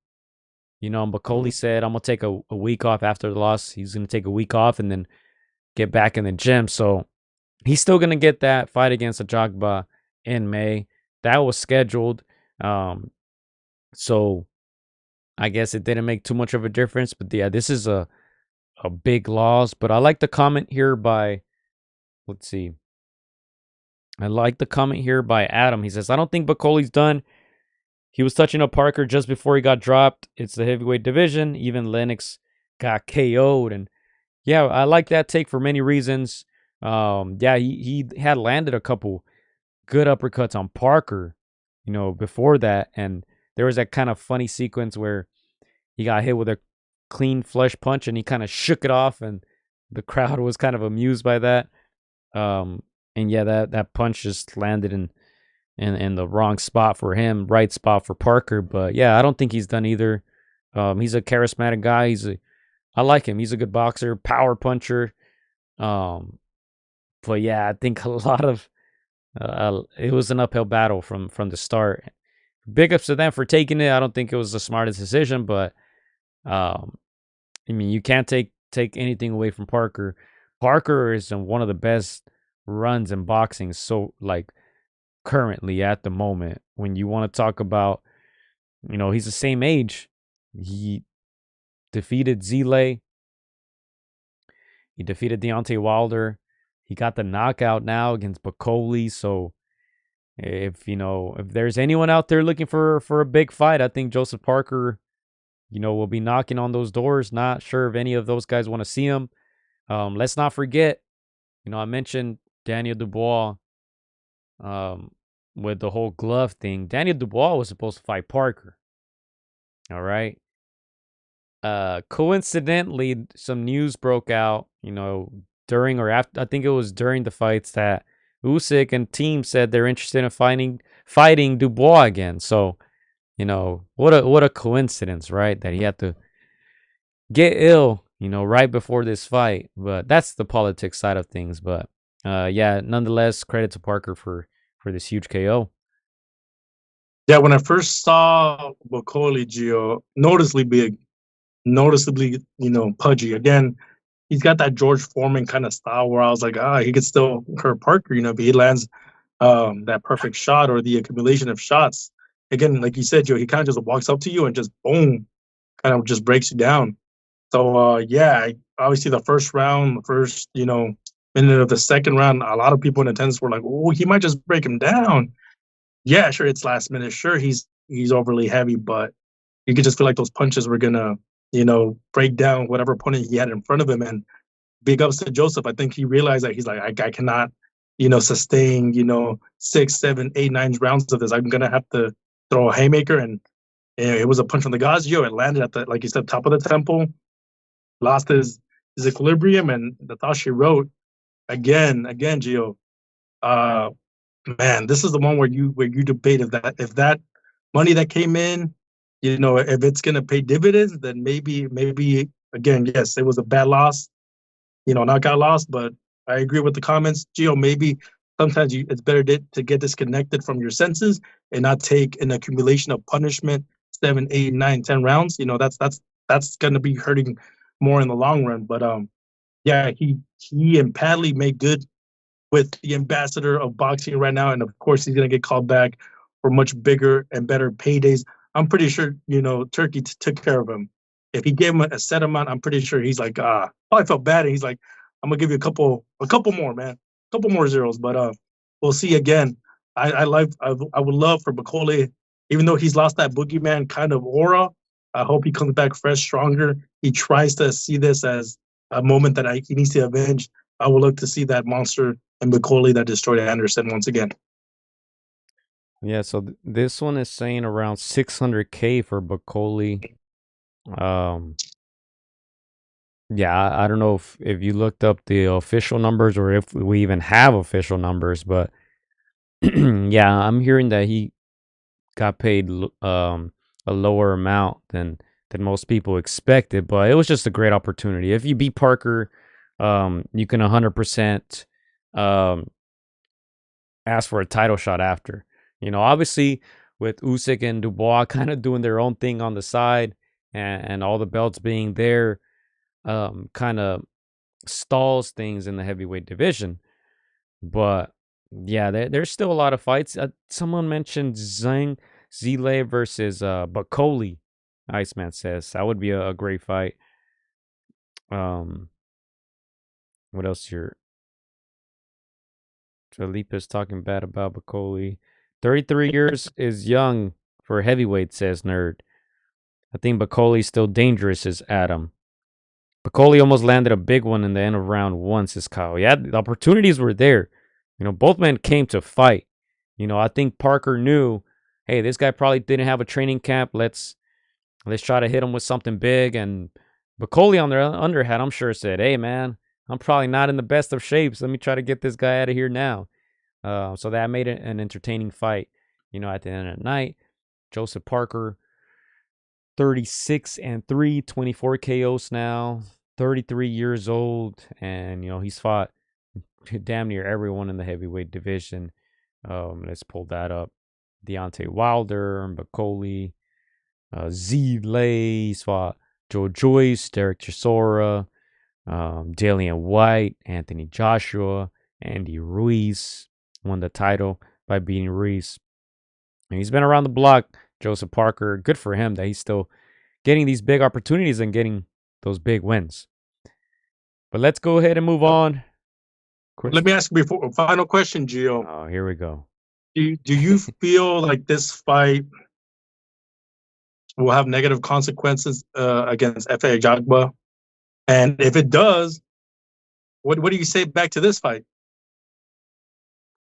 And Bakole said, I'm going to take a week off after the loss. He's going to take a week off and then get back in the gym. So he's still going to get that fight against Ajagba in May. That was scheduled. So I guess it didn't make too much of a difference. But yeah, this is a big loss. But I like the comment here by, let's see. I like the comment here by Adam. He says, I don't think Bakole's done. He was touching up Parker just before he got dropped. It's the heavyweight division. Even Lennox got KO'd. And yeah, I like that take for many reasons. Yeah, he had landed a couple good uppercuts on Parker, before that. And there was that kind of funny sequence where he got hit with a clean flush punch and he kind of shook it off. And the crowd was kind of amused by that. And yeah, that punch just landed in the wrong spot for him, right spot for Parker. But yeah, I don't think he's done either. He's a charismatic guy. I like him. He's a good boxer, power puncher. But yeah, I think a lot of it was an uphill battle from the start. Big ups to them for taking it. I don't think it was the smartest decision, but I mean, you can't take anything away from Parker. Parker is in one of the best runs in boxing. So like, currently at the moment, when you want to talk about, he's the same age. He defeated Zile. He defeated Deontay Wilder. He got the knockout now against Bakole. So if there's anyone out there looking for a big fight, I think Joseph Parker, will be knocking on those doors. Not sure if any of those guys want to see him. Let's not forget, I mentioned Daniel Dubois. With the whole glove thing, Daniel Dubois was supposed to fight Parker. All right. Coincidentally, some news broke out, during or after, I think it was during the fights, that Usyk and team said they're interested in fighting Dubois again. So, what a coincidence, right? That he had to get ill, right before this fight. But that's the politics side of things. But yeah, nonetheless, credit to Parker for this huge KO. Yeah, when I first saw Bakole, Gio, noticeably big, noticeably, pudgy. Again, he's got that George Foreman kind of style where I was like, he could still hurt Parker, but he lands that perfect shot or the accumulation of shots. Again, like you said, Joe, he kind of just walks up to you and just boom, kind of just breaks you down. So yeah, obviously the first round, the first, minute of the second round, a lot of people in attendance were like, oh, he might just break him down. Yeah, sure, it's last minute. Sure, he's overly heavy, but you could just feel like those punches were gonna, break down whatever opponent he had in front of him. And big ups to Joseph. I think he realized that he's like, I cannot, sustain, 6, 7, 8, 9 rounds of this. I'm gonna have to throw a haymaker, and it was a punch from the Gazio. It landed at the, like you said, top of the temple, lost his equilibrium, and the thought she wrote again, Gio. Man, this is the one where you debate if that money that came in, if it's gonna pay dividends, then maybe again, yes, it was a bad loss, knockout loss. But I agree with the comments, Gio. Maybe sometimes it's better to get disconnected from your senses and not take an accumulation of punishment, 7, 8, 9, 10 rounds. That's gonna be hurting more in the long run. But yeah, he and Padley made good with the ambassador of boxing right now. And of course, he's going to get called back for much bigger and better paydays. I'm pretty sure, Turkey took care of him. If he gave him a set amount, I'm pretty sure he's like, probably felt bad. And he's like, I'm gonna give you a couple more, man, a couple more zeros. But we'll see again. I would love for Bakole, even though he's lost that boogeyman kind of aura. I hope he comes back fresh, stronger. He tries to see this as a moment that he needs to avenge. I would love to see that monster and Bakole that destroyed Anderson once again. Yeah, so this one is saying around 600K for Bakole. Yeah, I don't know if you looked up the official numbers or if we even have official numbers, but yeah, I'm hearing that he got paid a lower amount than most people expected, but it was just a great opportunity. If you beat Parker, you can 100% ask for a title shot after. Obviously with Usyk and Dubois kind of doing their own thing on the side and all the belts being there, kind of stalls things in the heavyweight division. But yeah, there's still a lot of fights. Someone mentioned Zile versus Bakole. Iceman says that would be a great fight. What else here? Felipe is talking bad about Bakole. 33 years is young for heavyweight, says Nerd. I think Bakole's still dangerous, says Adam. Bakole almost landed a big one in the end of round 1, says Kyle. Yeah, the opportunities were there. Both men came to fight. I think Parker knew, hey, this guy probably didn't have a training camp. Let's try to hit him with something big. And Bakole on the other hand, I'm sure said, hey, man, I'm probably not in the best of shapes. Let me try to get this guy out of here now. So that made it an entertaining fight. At the end of the night, Joseph Parker, 36-3, 24 KOs now, 33 years old, and he's fought damn near everyone in the heavyweight division. Let's pull that up. Deontay Wilder, Bakole, Zile, he's fought Joe Joyce, Derek Chisora, Dillian White, Anthony Joshua, Andy Ruiz won the title by beating Ruiz. And he's been around the block, Joseph Parker. Good for him that he's still getting these big opportunities and getting those big wins. But let's go ahead and move on. Let me ask before a final question, Gio. Oh, here we go. Do you feel like this fight will have negative consequences against Efe Ajagba? And if it does, what do you say back to this fight?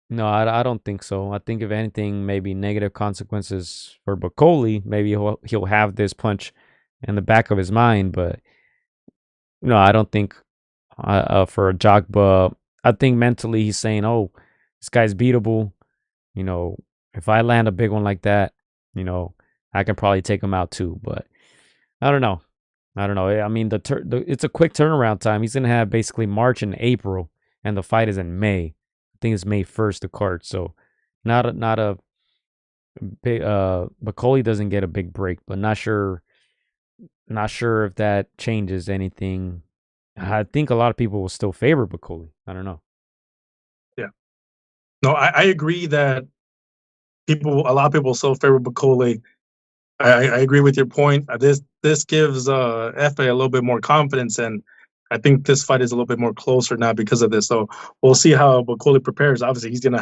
No, I don't think so. I think if anything, maybe negative consequences for Bakole. Maybe he'll have this punch in the back of his mind, but no, I don't think for Ajagba. I think mentally he's saying, "Oh, this guy's beatable. If I land a big one like that, I can probably take him out too." But I don't know. I mean, it's a quick turnaround time. He's gonna have basically March and April, and the fight is in May. I think it's May 1st, the card. So not a big. Bakole doesn't get a big break, but not sure if that changes anything. I think a lot of people will still favor Bakole. I don't know. Yeah. No, I agree that a lot of people still favor Bakole. I agree with your point. This gives Efe a little bit more confidence, and I think this fight is a little bit more closer now because of this. So we'll see how Bakole prepares. Obviously, he's gonna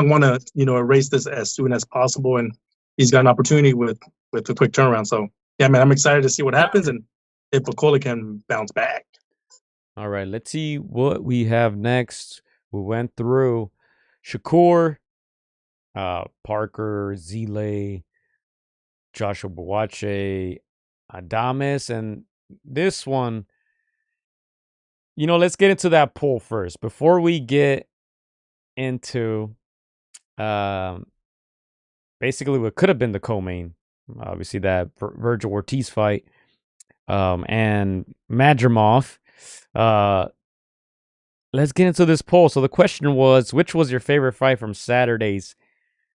want to erase this as soon as possible, and he's got an opportunity with a quick turnaround. So yeah, man, I'm excited to see what happens and if Bakole can bounce back. All right, let's see what we have next. We went through Shakur, Parker, Zile, Joshua Buatche, Adames, and this one, let's get into that poll first before we get into basically what could have been the co-main. Obviously, that Vergil Ortiz fight and Madrimov. Let's get into this poll. So the question was, which was your favorite fight from Saturday's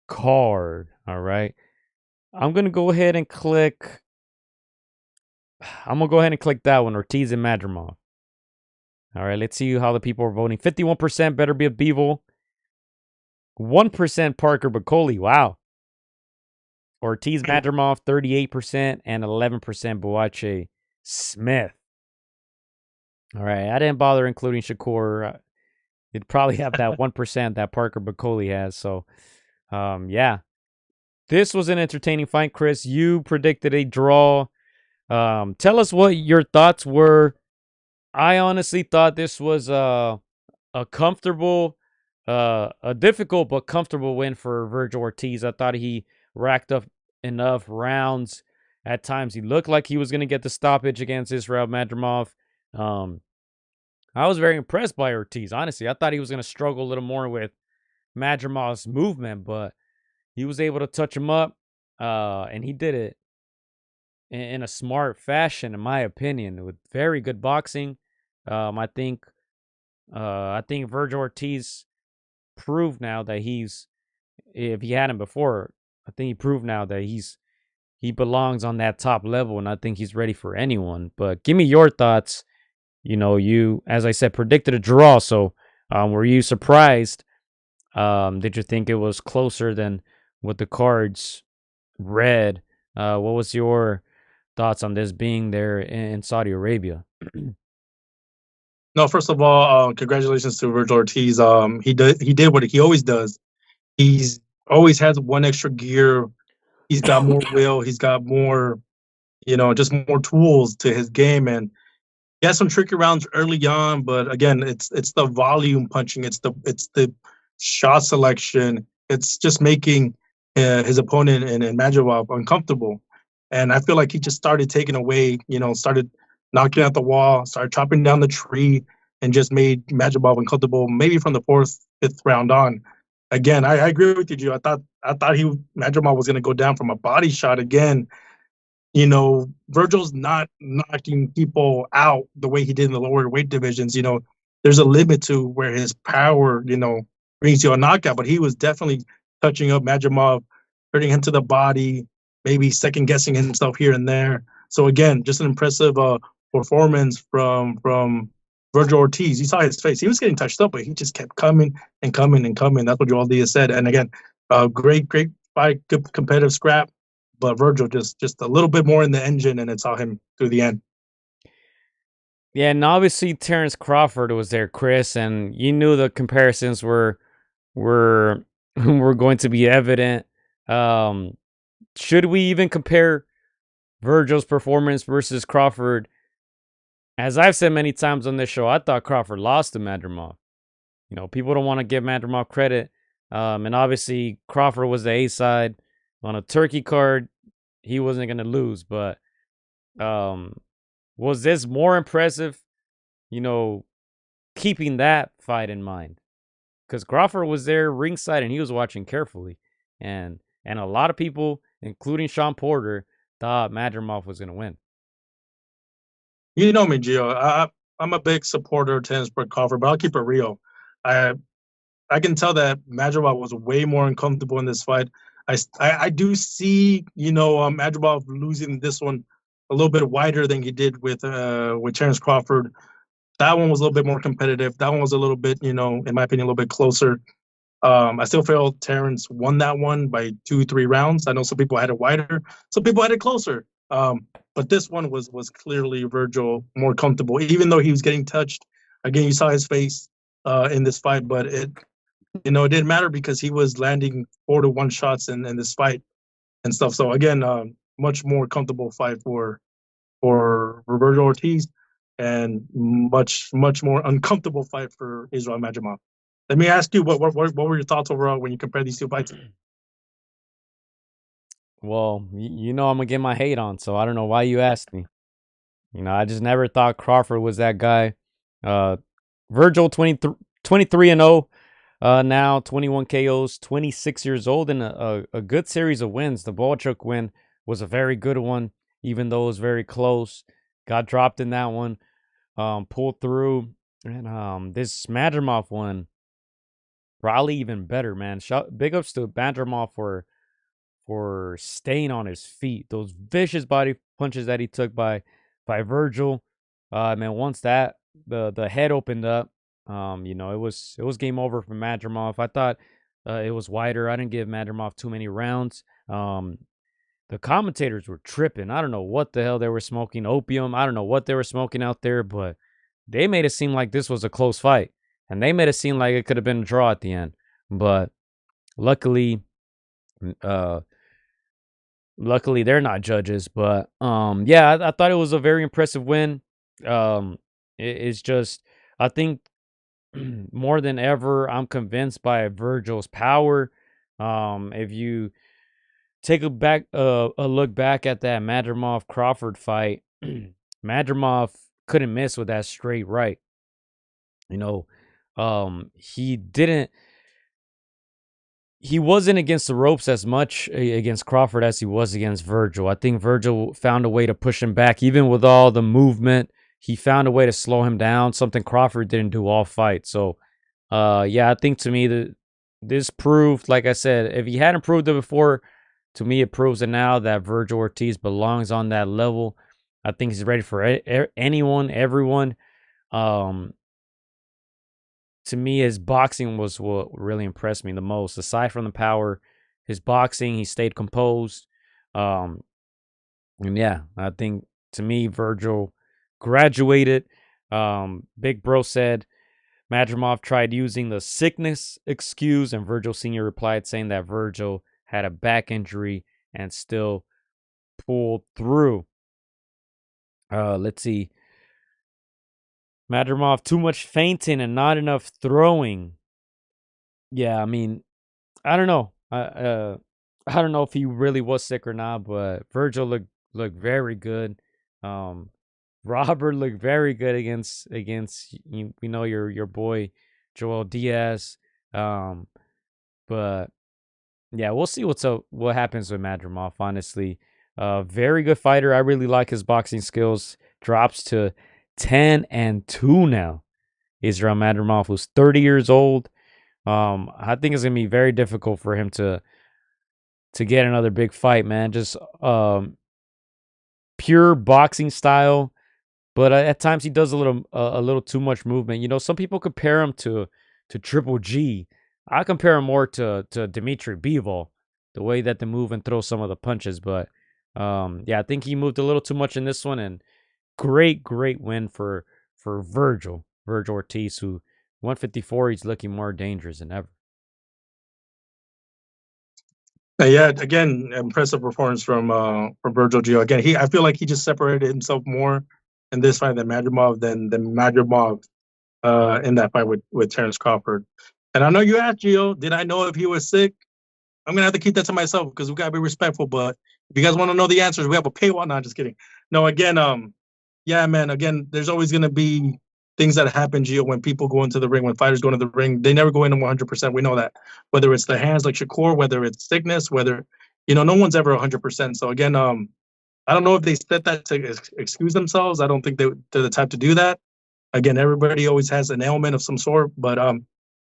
card? All right. I'm going to go ahead and click that one, Ortiz and Madrimov. All right, let's see how the people are voting. 51% Beterbiev Bivol. 1% Parker Bakole. Wow. Ortiz Madrimov 38% and 11% Boache Smith. All right, I didn't bother including Shakur. He'd probably have that 1% that Parker Bakole has. So, yeah. This was an entertaining fight, Chris. You predicted a draw. Tell us what your thoughts were. I honestly thought this was a comfortable, a difficult but comfortable win for Vergil Ortiz. I thought he racked up enough rounds. At times, he looked like he was going to get the stoppage against Israil Madrimov. I was very impressed by Ortiz, honestly. I thought he was going to struggle a little more with Madrimov's movement, but he was able to touch him up, and he did it in a smart fashion, in my opinion, with very good boxing. I think Vergil Ortiz proved now that if he hadn't before, I think he proved now that he belongs on that top level, and I think he's ready for anyone. But give me your thoughts. You, as I said, predicted a draw. So, were you surprised? Did you think it was closer than what the cards read? What was your thoughts on this being there in Saudi Arabia? No, first of all, congratulations to Vergil Ortiz. He did what he always does. He's always has one extra gear. He's got more will. He's got more, just more tools to his game. And he had some tricky rounds early on, but again, it's the volume punching. It's the shot selection. It's just making his opponent and Madrimov uncomfortable. And I feel like he just started taking away, started knocking out the wall, started chopping down the tree, and just made Madrimov uncomfortable. Maybe from the fourth, fifth round on. Again, I agree with you, Gio. I thought Madrimov was going to go down from a body shot again. Vergil's not knocking people out the way he did in the lower weight divisions. There's a limit to where his power, brings you a knockout. But he was definitely touching up Madrimov, hurting him to the body, maybe second guessing himself here and there. So again, just an impressive performance from Vergil Ortiz. You saw his face; he was getting touched up, but he just kept coming and coming and coming. That's what Joel Diaz said. And again, great fight, good competitive scrap. But Vergil just a little bit more in the engine, and it saw him through the end. Yeah, and obviously Terrence Crawford was there, Chris, and you knew the comparisons were going to be evident. Should we even compare Vergil's performance versus Crawford? As I've said many times on this show, I thought Crawford lost to Madrimov. People don't want to give Madrimov credit, and obviously Crawford was the A side. On a turkey card, he wasn't going to lose, but was this more impressive, keeping that fight in mind? Because Crawford was there ringside and he was watching carefully. And a lot of people, including Sean Porter, thought Madrimov was going to win. You know me, Gio. I'm a big supporter of Terrence Crawford, but I'll keep it real. I can tell that Madrimov was way more uncomfortable in this fight. I do see, Madrimov losing this one a little bit wider than he did with Terrence Crawford. That one was a little bit more competitive. That one was a little bit, in my opinion, a little bit closer. I still feel Terrence won that one by 2-3 rounds. I know some people had it wider, some people had it closer. But this one was clearly Vergil more comfortable, even though he was getting touched. Again, you saw his face in this fight, but it didn't matter because he was landing 4-1 shots in this fight and stuff. So again, much more comfortable fight for Vergil Ortiz, and much more uncomfortable fight for Israil Madrimov. Let me ask you, what were your thoughts overall when you compare these two fights? Well, I'm going to get my hate on, so I don't know why you asked me. I just never thought Crawford was that guy. Vergil 23-0. Now 21 KOs, 26 years old, and a good series of wins. The Bochuk win was a very good one, even though it was very close. Got dropped in that one, pulled through, and this Madrimov one, probably even better, man. Big ups to Madrimov for staying on his feet. Those vicious body punches that he took by Vergil, man. Once that the head opened up. It was game over for Madrimov. I thought it was wider. I didn't give Madrimov too many rounds. the commentators were tripping. I don't know what the hell they were smoking, opium. I don't know what they were smoking out there, but they made it seem like this was a close fight. And they made it seem like it could have been a draw at the end. But luckily, luckily they're not judges. But yeah, I thought it was a very impressive win. It's just, I think more than ever, I'm convinced by Vergil's power. If you take a look back at that Madrimov Crawford fight, Madrimov couldn't miss with that straight right. You know, he wasn't against the ropes as much against Crawford as he was against Vergil. I think Vergil found a way to push him back, even with all the movement. He found a way to slow him down, something Crawford didn't do all fight. So, yeah, I think to me this proved, like I said, if he hadn't proved it before, to me it proves it now that Vergil Ortiz belongs on that level. I think he's ready for anyone, everyone. To me, his boxing was what really impressed me the most. Aside from the power, his boxing, he stayed composed. And yeah, I think to me, Vergil graduated. Big Bro said Madrimov tried using the sickness excuse, and Vergil Sr. replied saying that Vergil had a back injury and still pulled through. Let's see. Madrimov, too much feinting and not enough throwing. Yeah, I mean, I don't know. I don't know if he really was sick or not, but Vergil looked very good. Robert looked very good against we know your boy Joel Diaz. But yeah, we'll see what happens with Madrimov. Honestly, very good fighter. I really like his boxing skills. Drops to 10-2 now. Israil Madrimov, who's 30 years old. I think it's gonna be very difficult for him to get another big fight, man. Just pure boxing style, but at times he does a little too much movement. You know, some people compare him to Triple G. I compare him more to Dmitry Bivol, the way that they move and throw some of the punches. But yeah, I think he moved a little too much in this one, and great win for Vergil Ortiz, who 154, he's looking more dangerous than ever. Yeah, again, impressive performance from Vergil Gio. Again, I feel like he just separated himself more in this fight than Madrimov in that fight with Terrence Crawford. And I know you asked Gio, did I know if he was sick? I'm gonna have to keep that to myself because we gotta be respectful. But if you guys want to know the answers, we have a paywall. No, just kidding. No, again, yeah, man. Again, there's always gonna be things that happen, Gio, when people go into the ring, when fighters go into the ring, they never go into 100%. We know that. Whether it's the hands like Shakur, whether it's sickness, whether, no one's ever 100%. So again, I don't know if they said that to excuse themselves. I don't think they're the type to do that. Again, everybody always has an ailment of some sort. But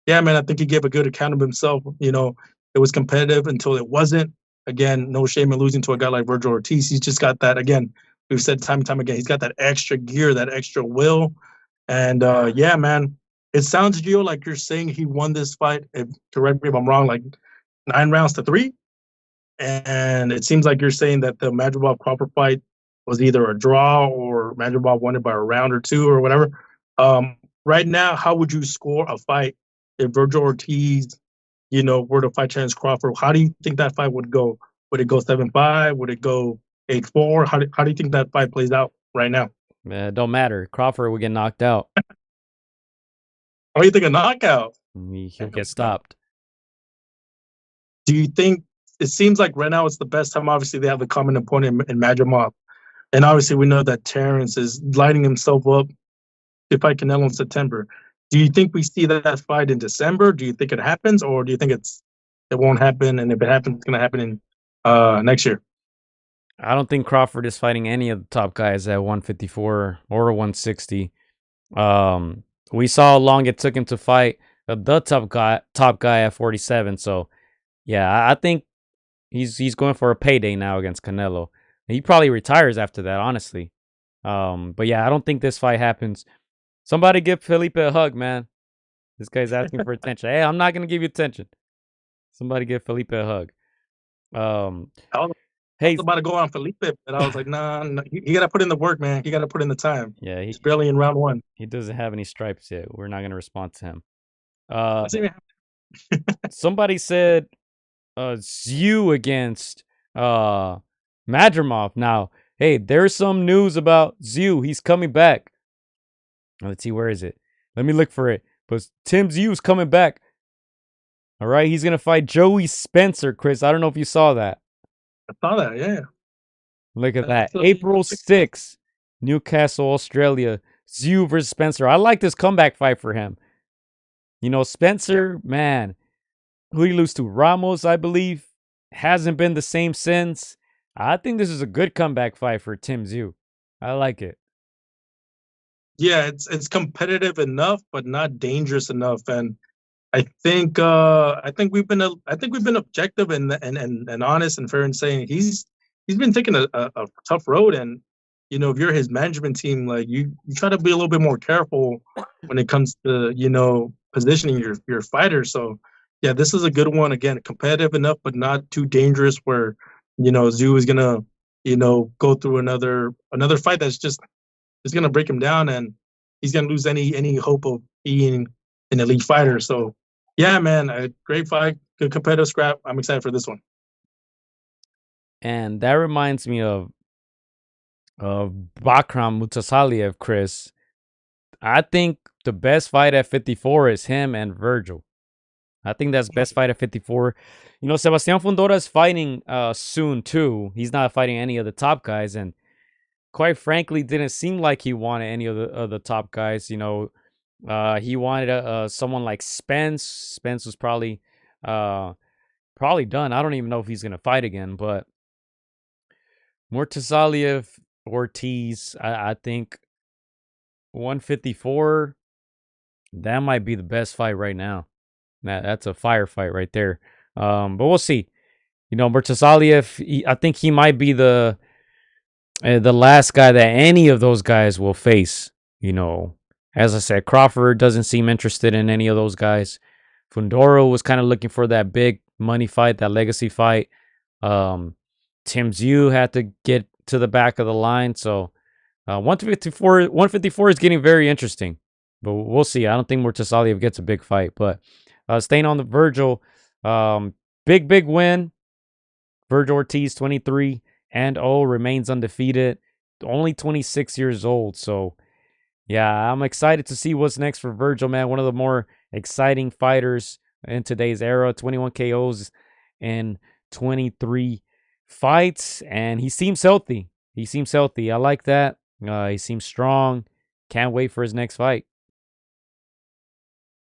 yeah, man, I think he gave a good account of himself. It was competitive until it wasn't. Again, no shame in losing to a guy like Vergil Ortiz. He's just got that, again, we've said time and time again, he's got that extra gear, that extra will. And yeah, man, it sounds, Gio, like you're saying he won this fight, correct me if I'm wrong, like 9-3. And it seems like you're saying that the Madrimov Crawford fight was either a draw or Madrimov won it by a round or two or whatever. Right now, how would you score a fight if Vergil Ortiz, were to fight Terrence Crawford? How do you think that fight would go? Would it go 7-5? Would it go 8-4? How do you think that fight plays out right now? Man, it don't matter. Crawford will get knocked out. Oh, you think a knockout? He'll get stopped. Do you think it seems like right now it's the best time? Obviously, they have the common opponent in Madrimov, and obviously we know that Terrence is lighting himself up to fight Canelo in September. Do you think we see that fight in December? Do you think it happens, or do you think it won't happen? And if it happens, it's going to happen in next year. I don't think Crawford is fighting any of the top guys at 154 or 160. We saw how long it took him to fight the top guy at 47. So, yeah, I think he's going for a payday now against Canelo. He probably retires after that, honestly. But yeah, I don't think this fight happens. Somebody give Felipe a hug, man. This guy's asking for attention. Hey, I'm not gonna give you attention. Somebody give Felipe a hug. I Hey, was about to go on Felipe, but I was like, nah, you got to put in the work, man. You got to put in the time. yeah, He's barely in round one. he doesn't have any stripes yet. We're not gonna respond to him. Doesn't even Somebody said Zhu against Madrimov. Now, hey, there's some news about Zhu. He's coming back. Let's see, where is it? Let me look for it. But Tim Zhu's coming back. All right, he's gonna fight Joey Spencer, Chris. I don't know if you saw that. I saw that. Yeah. Look at that. That's April 6th, Newcastle, Australia. Zhu versus Spencer. I like this comeback fight for him. You know, Spencer, man, who he lose to? Ramos, I believe. Hasn't been the same since. I think this is a good comeback fight for Tim Zhu. I like it. Yeah, it's competitive enough, but not dangerous enough. And I think we've been objective and honest and fair in saying he's been taking a tough road. And if you're his management team, like you try to be a little bit more careful when it comes to positioning your fighters. So yeah, this is a good one. Again, competitive enough, but not too dangerous where Zhu is gonna go through another fight that's just is gonna break him down, and he's gonna lose any hope of being an elite fighter. So yeah, man, a great fight, good competitive scrap. I'm excited for this one. And that reminds me of Bakram Mutasaliev, Chris. I think the best fight at 54 is him and Vergil. I think that's best fight at 54. Sebastian Fundora is fighting soon too. He's not fighting any of the top guys, and quite frankly, didn't seem like he wanted any of the top guys. He wanted someone like Spence. Spence was probably done. I don't even know if he's gonna fight again. But Murtazaliev, Ortiz, I think 154. That might be the best fight right now. That's a firefight right there. But we'll see. Murtazaliev, I think he might be the last guy that any of those guys will face. As I said, Crawford doesn't seem interested in any of those guys. Fundora was kind of looking for that big money fight, that legacy fight. Tim Zhu had to get to the back of the line. So 154 is getting very interesting. But we'll see. I don't think Murtazaliev gets a big fight. But staying on the Vergil, big win. Vergil Ortiz, 23-0, remains undefeated. Only 26 years old. So, yeah, I'm excited to see what's next for Vergil, man. One of the more exciting fighters in today's era. 21 KOs in 23 fights. And he seems healthy. I like that. He seems strong. Can't wait for his next fight.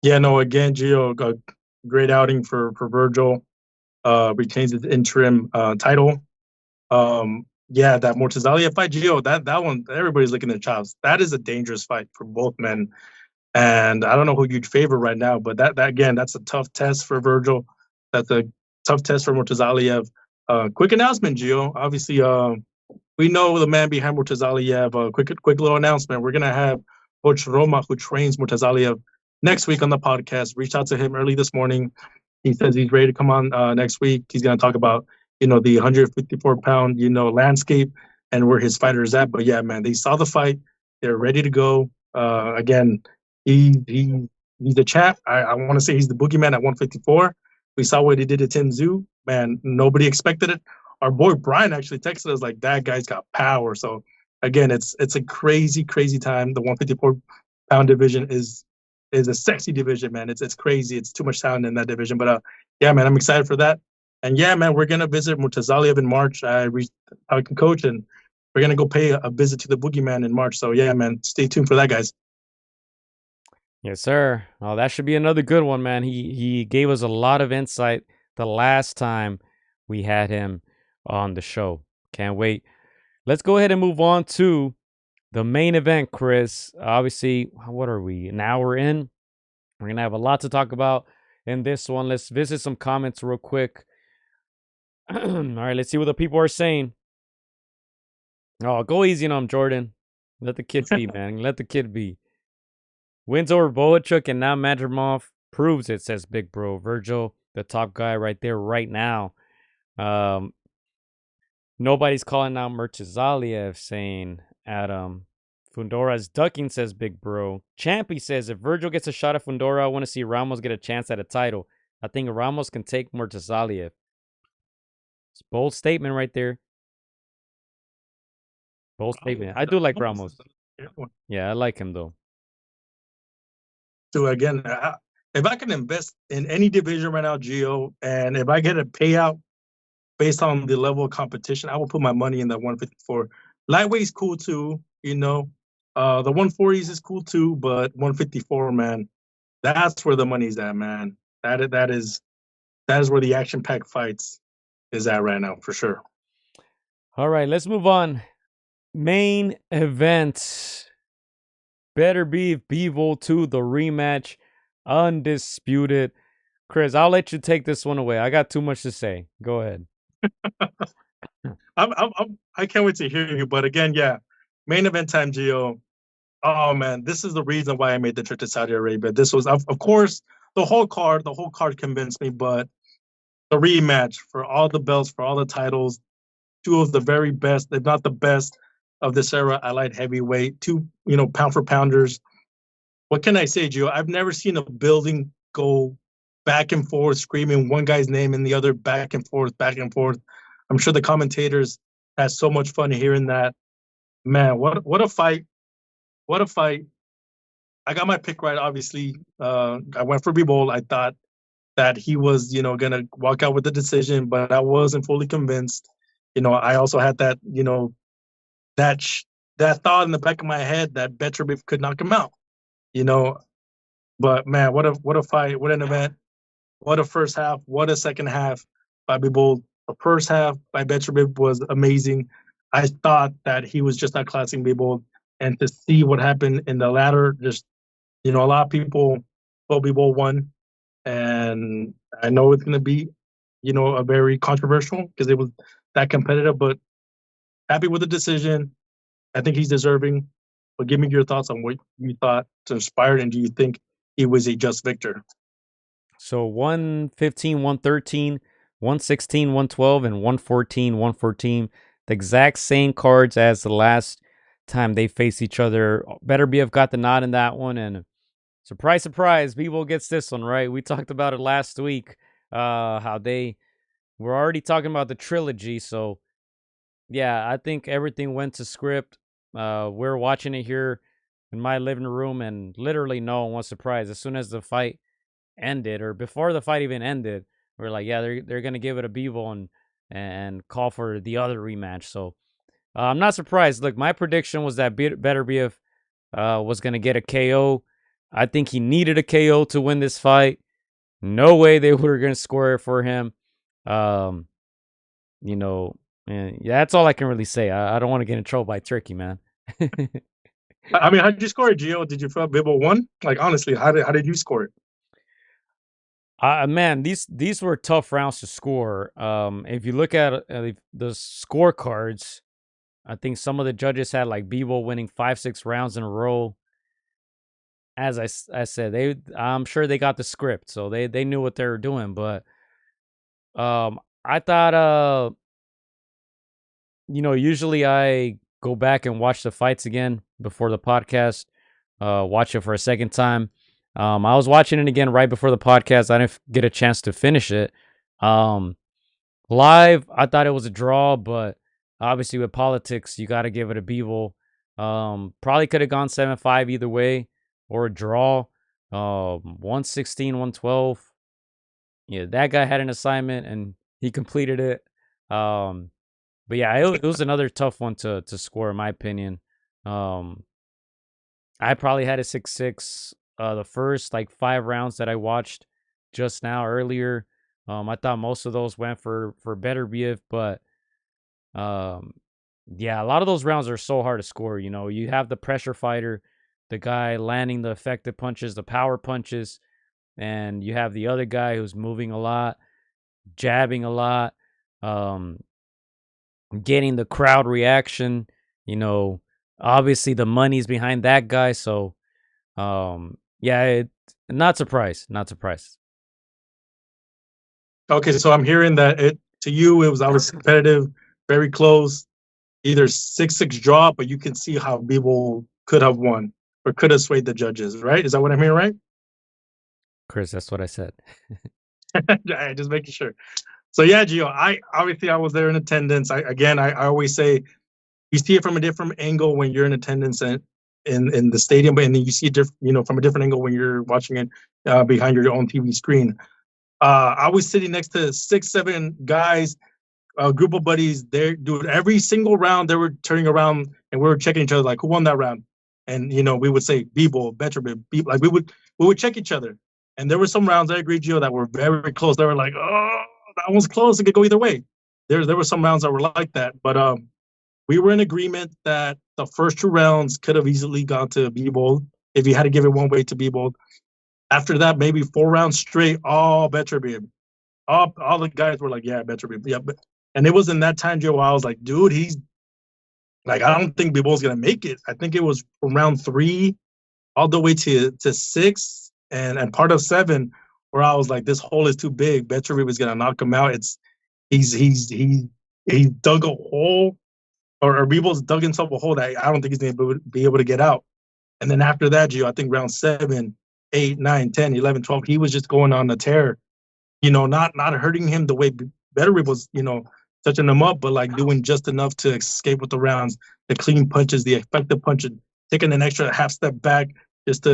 Yeah, no, again, Gio, a great outing for Vergil. Retains his interim title. Yeah, that Mortazalia fight, Gio, that one, everybody's licking their chops. That is a dangerous fight for both men. And I don't know who you'd favor right now, but that again, that's a tough test for Vergil. That's a tough test for Mortazaliev. Quick announcement, Gio. Obviously, we know the man behind Mortazaliev. Quick little announcement. We're gonna have Coach Roma, who trains Mortazaliev, next week on the podcast. Reached out to him early this morning. He says he's ready to come on next week. He's gonna talk about the 154-pound landscape and where his fighter is at. But yeah, man, they saw the fight. They're ready to go. Again, he's the champ. I want to say he's the boogeyman at 154. We saw what he did to Tim Zhu. Man, nobody expected it. Our boy Brian actually texted us like, that guy's got power. So again, it's a crazy time. The 154-pound division is a sexy division, man. It's crazy. It's too much talent in that division. But yeah, man, I'm excited for that. And yeah, man, we're gonna visit Murtazaliev in March. I reached out to coach, and we're gonna go pay a visit to the boogeyman in March. So yeah, man, stay tuned for that, guys. Yes, sir. Oh, that should be another good one, man. He gave us a lot of insight the last time we had him on the show. Can't wait. Let's go ahead and move on to the main event, Chris. Obviously, what are we? An hour in. We're going to have a lot to talk about in this one. Let's visit some comments real quick. All right, let's see what the people are saying. Oh, go easy on him, Jordan. Let the kid be, man. Let the kid be. Wins over Boachuk and now Madrimov proves it, says Big Bro. Vergil, the top guy right there right now. Nobody's calling out Murtazaliev, saying Adam. Fundora's ducking, says Big Bro. Champy says, if Vergil gets a shot at Fundora, I want to see Ramos get a chance at a title. I think Ramos can take Murtazaliev. It's a bold statement right there. Bold statement. I do like Ramos. Yeah, I like him, though. So, again, if I can invest in any division right now, Gio, and if I get a payout based on the level of competition, I will put my money in that 154. Lightweight's cool, too, you know. The 140s is cool, too, but 154, man, that's where the money's at, man. That is where the action-packed fights is at right now, for sure. All right, let's move on. Main event. Beterbiev Bivol 2, the rematch. Undisputed. Chris, I'll let you take this one away. I got too much to say. Go ahead. I can't wait to hear you. But again, yeah, main event time, Gio. Oh man, this is the reason why I made the trip to Saudi Arabia. This was, of course, the whole card convinced me, but the rematch for all the belts, for all the titles, two of the very best, if not the best, of this era. I light heavyweight, two, pound for pounders. What can I say, Gio? I've never seen a building go back and forth, screaming one guy's name and the other, back and forth, back and forth. I'm sure the commentators had so much fun hearing that. Man, what a fight. What a fight. I got my pick right, obviously. I went for Bivol. I thought that he was, going to walk out with the decision, but I wasn't fully convinced. I also had that, that thought in the back of my head that Beterbiev could knock him out. But man, what a fight, what an event, what a first half, what a second half by Bivol. The first half by Beterbiev was amazing. I thought that he was just outclassing Bivol, and to see what happened in the latter, just a lot of people thought Bivol won, and I know it's going to be, a very controversial because it was that competitive. But happy with the decision. I think he's deserving. But give me your thoughts on what you thought transpired, and do you think he was a just victor? So 115, 113, 116, 112, and 114, 114. The exact same cards as the last time they faced each other. Beterbiev got the nod in that one, and surprise, surprise, Bivol gets this one, right? We talked about it last week, how they were already talking about the trilogy. So, yeah, I think everything went to script. We're watching it here in my living room, and literally no one was surprised. As soon as the fight ended, or before the fight even ended, we're like, yeah, they're gonna give it a Bivol and call for the other rematch. So I'm not surprised. Look, my prediction was that Beterbiev was gonna get a KO. I think he needed a KO to win this fight. No way they were gonna score it for him. And that's all I can really say. I don't want to get in trouble by Turkey, man. I mean, how did you score it, Gio? Did you feel Bivol won? Like, honestly, how did you score it? Man, these were tough rounds to score. If you look at the scorecards, I think some of the judges had like Bivol winning 5-6 rounds in a row. As I said, I'm sure they got the script, so they knew what they were doing. But I thought usually I go back and watch the fights again before the podcast, watch it for a second time. I was watching it again right before the podcast. I didn't get a chance to finish it. Live, I thought it was a draw, but obviously with politics, you got to give it a Bivol. Probably could have gone 7-5 either way, or a draw. 116, 112. Yeah, that guy had an assignment and he completed it. But yeah, it was another tough one to score, in my opinion. I probably had a 6-6 the first like 5 rounds that I watched just now earlier. I thought most of those went for Beterbiev, but yeah, a lot of those rounds are so hard to score. You have the pressure fighter, the guy landing the effective punches, the power punches, and you have the other guy who's moving a lot, jabbing a lot, getting the crowd reaction. Obviously the money's behind that guy, so yeah, not surprised. Okay, so I'm hearing that to you it was obviously competitive. very close, either 6-6 draw, but you can see how Bivol could have won or could have swayed the judges, right? Is that what I'm hearing, right? Chris, that's what I said. Just making sure. So yeah, Gio, I was there in attendance. I always say you see it from a different angle when you're in attendance in the stadium, but and then you see it from a different angle when you're watching it behind your own TV screen. I was sitting next to 6-7 guys, a group of buddies. There, dude, every single round they were turning around and we were checking each other like, who won that round? And we would say Bivol, Beterbiev, like we would check each other. And there were some rounds, I agree, Gio, that were very close. They were like, oh, that one's close. It could go either way. There were some rounds that were like that, but we were in agreement that the first 2 rounds could have easily gone to Bivol if you had to give it one way to Bivol. After that, maybe 4 rounds straight, all Beterbiev. All the guys were like, yeah, Beterbiev. Yeah, and it was in that time, Joe, I was like, dude, he's like, I don't think Bivol's gonna make it. I think it was from round 3 all the way to 6 and part of 7 where I was like, this hole is too big. Beterbiev is gonna knock him out. He dug a hole, or Bivol's dug himself a hole that I don't think he's gonna be able to get out. And then after that, Gio, I think round 7, 8, 9, 10, 11, 12, he was just going on a tear. Not hurting him the way Beterbiev was, touching him up, but like doing just enough to escape with the rounds, the clean punches, the effective punches, taking an extra half step back just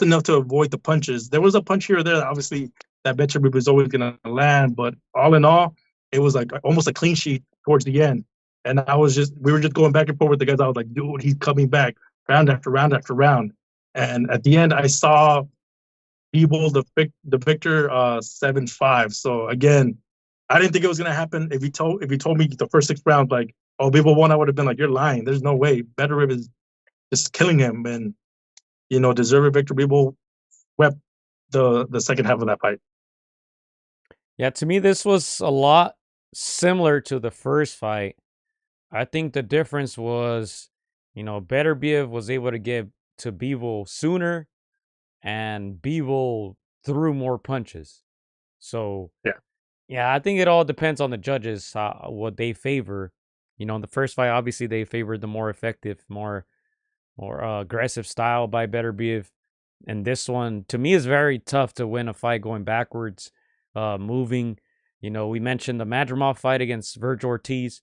enough to avoid the punches. There was a punch here or there that obviously that Beterbiev was always going to land, but all in all, it was like almost a clean sheet towards the end. And we were just going back and forth with the guys. I was like, dude, he's coming back round after round after round. And at the end, I saw Bivol the victor 7-5. So again, I didn't think it was gonna happen. If you told me the first 6 rounds, like, oh, Bivol won, I would have been like, you're lying. There's no way. Beterbiev is just killing him, and deserved victor. Bivol wept the second half of that fight. Yeah, to me, this was a lot similar to the first fight. I think the difference was, Beterbiev was able to get to Bivol sooner, and Bivol threw more punches. So yeah, I think it all depends on the judges, what they favor. In the first fight, obviously they favored the more effective, more aggressive style by Beterbiev. And this one, to me, is very tough to win a fight going backwards, moving. We mentioned the Madrimov fight against Vergil Ortiz.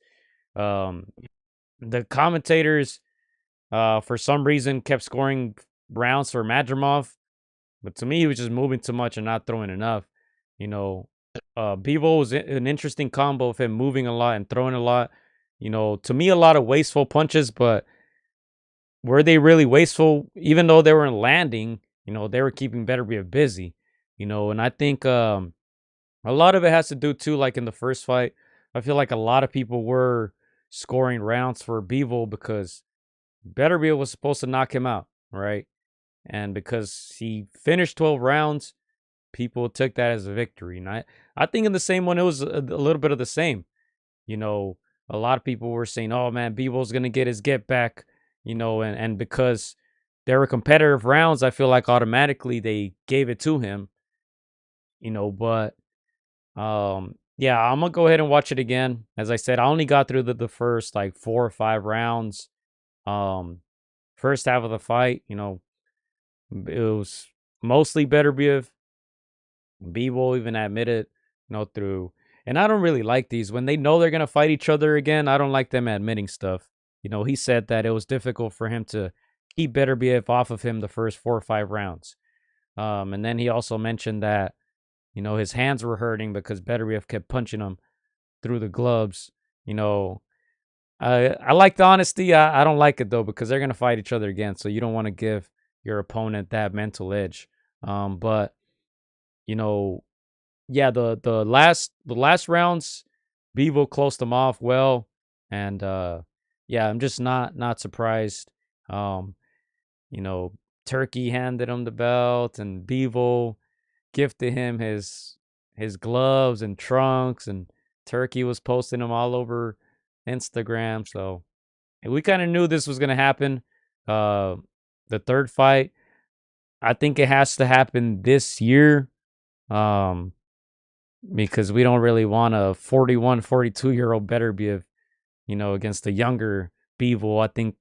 The commentators, for some reason, kept scoring rounds for Madrimov. But to me, he was just moving too much and not throwing enough. Bivol was an interesting combo of him moving a lot and throwing a lot. To me, a lot of wasteful punches, but were they really wasteful? Even though they weren't landing, they were keeping Beterbiev busy. And I think a lot of it has to do too, like in the first fight, I feel like a lot of people were scoring rounds for Bivol because Beterbiev was supposed to knock him out, right? And because he finished 12 rounds, people took that as a victory. And I think in the same one, it was a little bit of the same. A lot of people were saying, oh man, Bivol's going to get his get back, and because there were competitive rounds, I feel like automatically they gave it to him, but yeah, I'm going to go ahead and watch it again. As I said, I only got through the first like 4 or 5 rounds. First half of the fight, it was mostly Beterbiev. Bivol even admitted, through. And I don't really like these. When they know they're going to fight each other again, I don't like them admitting stuff. He said that it was difficult for him to keep Beterbiev off of him the first 4 or 5 rounds. And then he also mentioned that, his hands were hurting because Beterbiev kept punching him through the gloves. I like the honesty. I don't like it, though, because they're going to fight each other again. So you don't want to give your opponent that mental edge. But yeah, the last rounds, Bivol closed them off well, and yeah, I'm just not surprised. Turkey handed him the belt, and Bivol gifted him his gloves and trunks, and Turkey was posting them all over Instagram. So we kind of knew this was gonna happen. The third fight, I think it has to happen this year. Because we don't really want a 41, 42-year-old Beterbiev against the younger Bivol. I think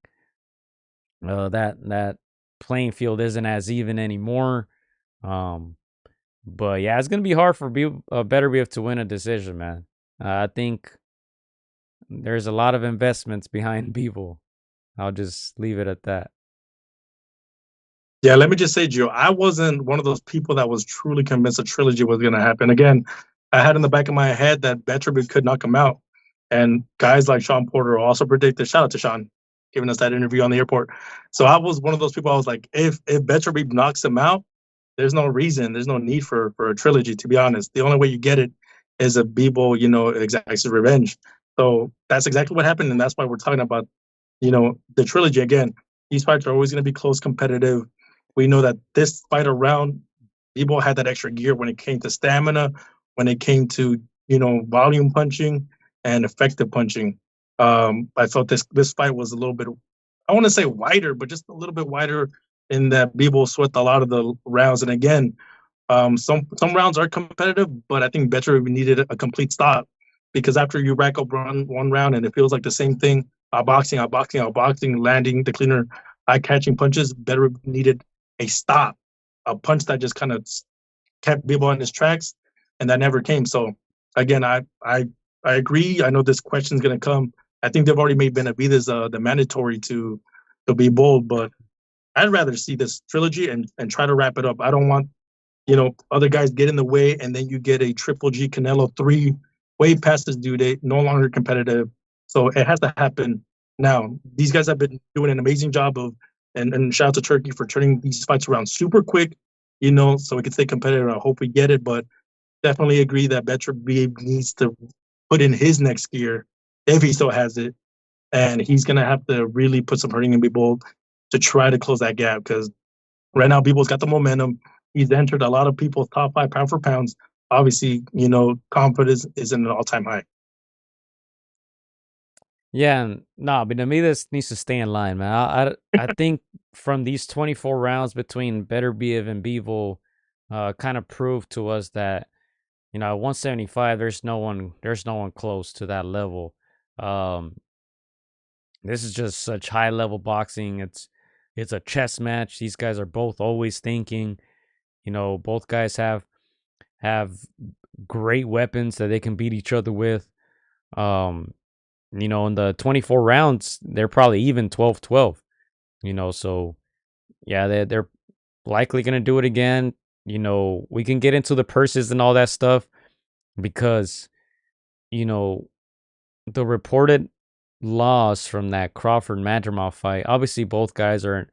that playing field isn't as even anymore. But yeah, it's gonna be hard for Beterbiev to win a decision, man. I think there's a lot of investments behind Bivol. I'll just leave it at that. Yeah, let me just say, Gio, I wasn't one of those people that was truly convinced a trilogy was going to happen. Again, I had in the back of my head that Beterbiev could knock him out. And guys like Sean Porter also predicted, shout out to Sean, giving us that interview on the airport. So I was one of those people, I was like, if Beterbiev knocks him out, there's no need for a trilogy, to be honest. The only way you get it is if Bivol, exacts his revenge. So that's exactly what happened. And that's why we're talking about, the trilogy again. These fights are always going to be close, competitive. We know that this fight around, Bivol had that extra gear when it came to stamina, when it came to, volume punching and effective punching. I felt this fight was a little bit, I want to say wider, but just a little bit wider in that Bivol swept a lot of the rounds. And again, some rounds are competitive, but I think Beterbiev needed a complete stop, because after you rack up one round and it feels like the same thing, outboxing, landing the cleaner, eye-catching punches, Beterbiev needed a stop, a punch that just kind of kept Bivol on his tracks, and that never came. So again, I agree. I know this question is going to come. I think they've already made Benavidez the mandatory to be bold, but I'd rather see this trilogy and try to wrap it up. I don't want other guys get in the way, and then you get a Triple G Canelo 3 way past this due date, no longer competitive. So it has to happen now. These guys have been doing an amazing job of, and shout out to Turkey for turning these fights around super quick, so we can stay competitive. I hope we get it, but definitely agree that Beterbiev needs to put in his next gear if he still has it, and he's gonna have to really put some hurting in Bivol to try to close that gap, because right now Bivol's got the momentum. He's entered a lot of people's top 5 pound for pounds. Obviously, confidence is in an all-time high. Yeah, no, Benavidez needs to stay in line, man. I think from these 24 rounds between Beterbiev and Bivol, kind of proved to us that at 175 there's no one close to that level. This is just such high level boxing. It's a chess match. These guys are both always thinking. Both guys have great weapons that they can beat each other with. In the 24 rounds, they're probably even 12-12. So yeah, they're likely gonna do it again. We can get into the purses and all that stuff, because the reported loss from that Crawford Madrimov fight. Obviously, both guys are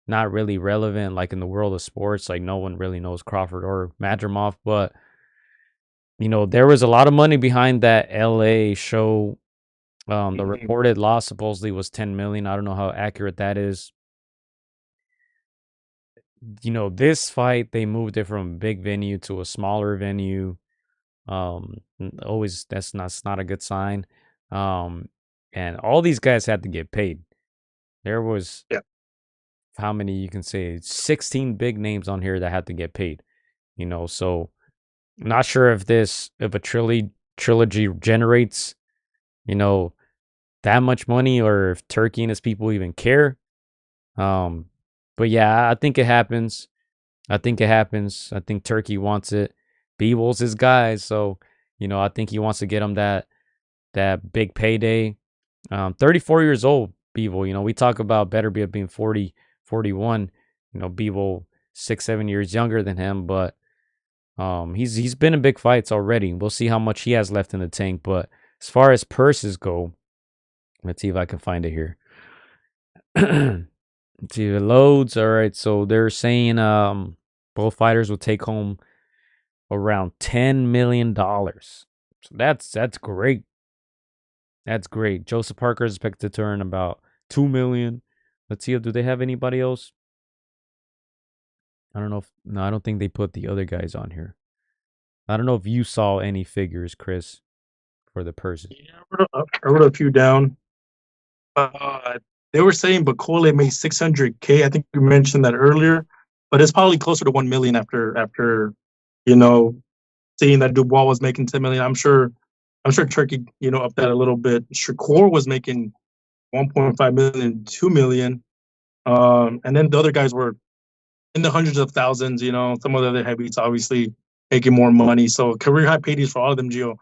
not really relevant, like in the world of sports. Like, no one really knows Crawford or Madrimov, but there was a lot of money behind that LA show. The reported loss supposedly was 10 million. I don't know how accurate that is. This fight, they moved it from a big venue to a smaller venue. Always, that's not a good sign. And all these guys had to get paid. There was, how many you can say, 16 big names on here that had to get paid. So I'm not sure if a trilogy generates, that much money, or if Turkey and his people even care. But yeah, I think it happens. I think Turkey wants it. Bivol's his guy, so I think he wants to get him that big payday. 34 years old, Bivol. We talk about Beterbiev being 40, 41. Bivol 6-7 years younger than him, but he's been in big fights already. We'll see how much he has left in the tank. But as far as purses go, let's see if I can find it here. Let's see if it loads. All right, so they're saying both fighters will take home around $10 million. So that's great. That's great. Joseph Parker is expected to earn about $2 million. Let's see, do they have anybody else? I don't know no, I don't think they put the other guys on here. I don't know if you saw any figures, Chris, for the purses. Yeah, I wrote a few down. They were saying Bakole made $600K. I think you mentioned that earlier, but it's probably closer to $1 million after seeing that Dubois was making $10 million. I'm sure I'm sure Turkey, upped that a little bit. Shakur was making 1.5 million, 2 million. And then the other guys were in the hundreds of thousands. Some of the other heavyweights obviously making more money. So career high paydays for all of them, Gio.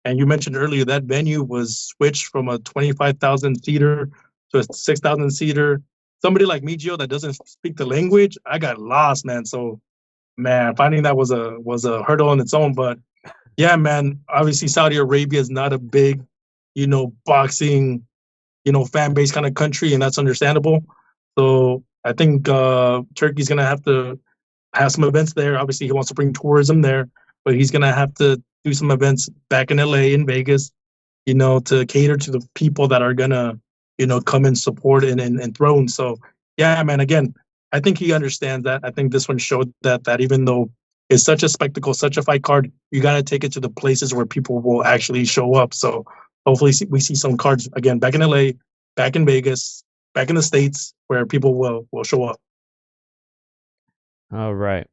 And you mentioned earlier that venue was switched from a 25,000 seater to a 6,000 seater. Somebody like me, Gio, that doesn't speak the language, I got lost, man. So, man, finding that was a hurdle on its own. But yeah, man, obviously Saudi Arabia is not a big, boxing, fan base kind of country, and that's understandable. So I think Turkey's gonna have to have some events there. Obviously, he wants to bring tourism there, but he's gonna have to do some events back in LA, in Vegas, to cater to the people that are gonna, come and support and throne. So yeah, man. Again, I think he understands that. I think this one showed that even though it's such a spectacle, such a fight card, you got to take it to the places where people will actually show up. So hopefully we see some cards again back in LA, back in Vegas, back in the States where people will show up. All right.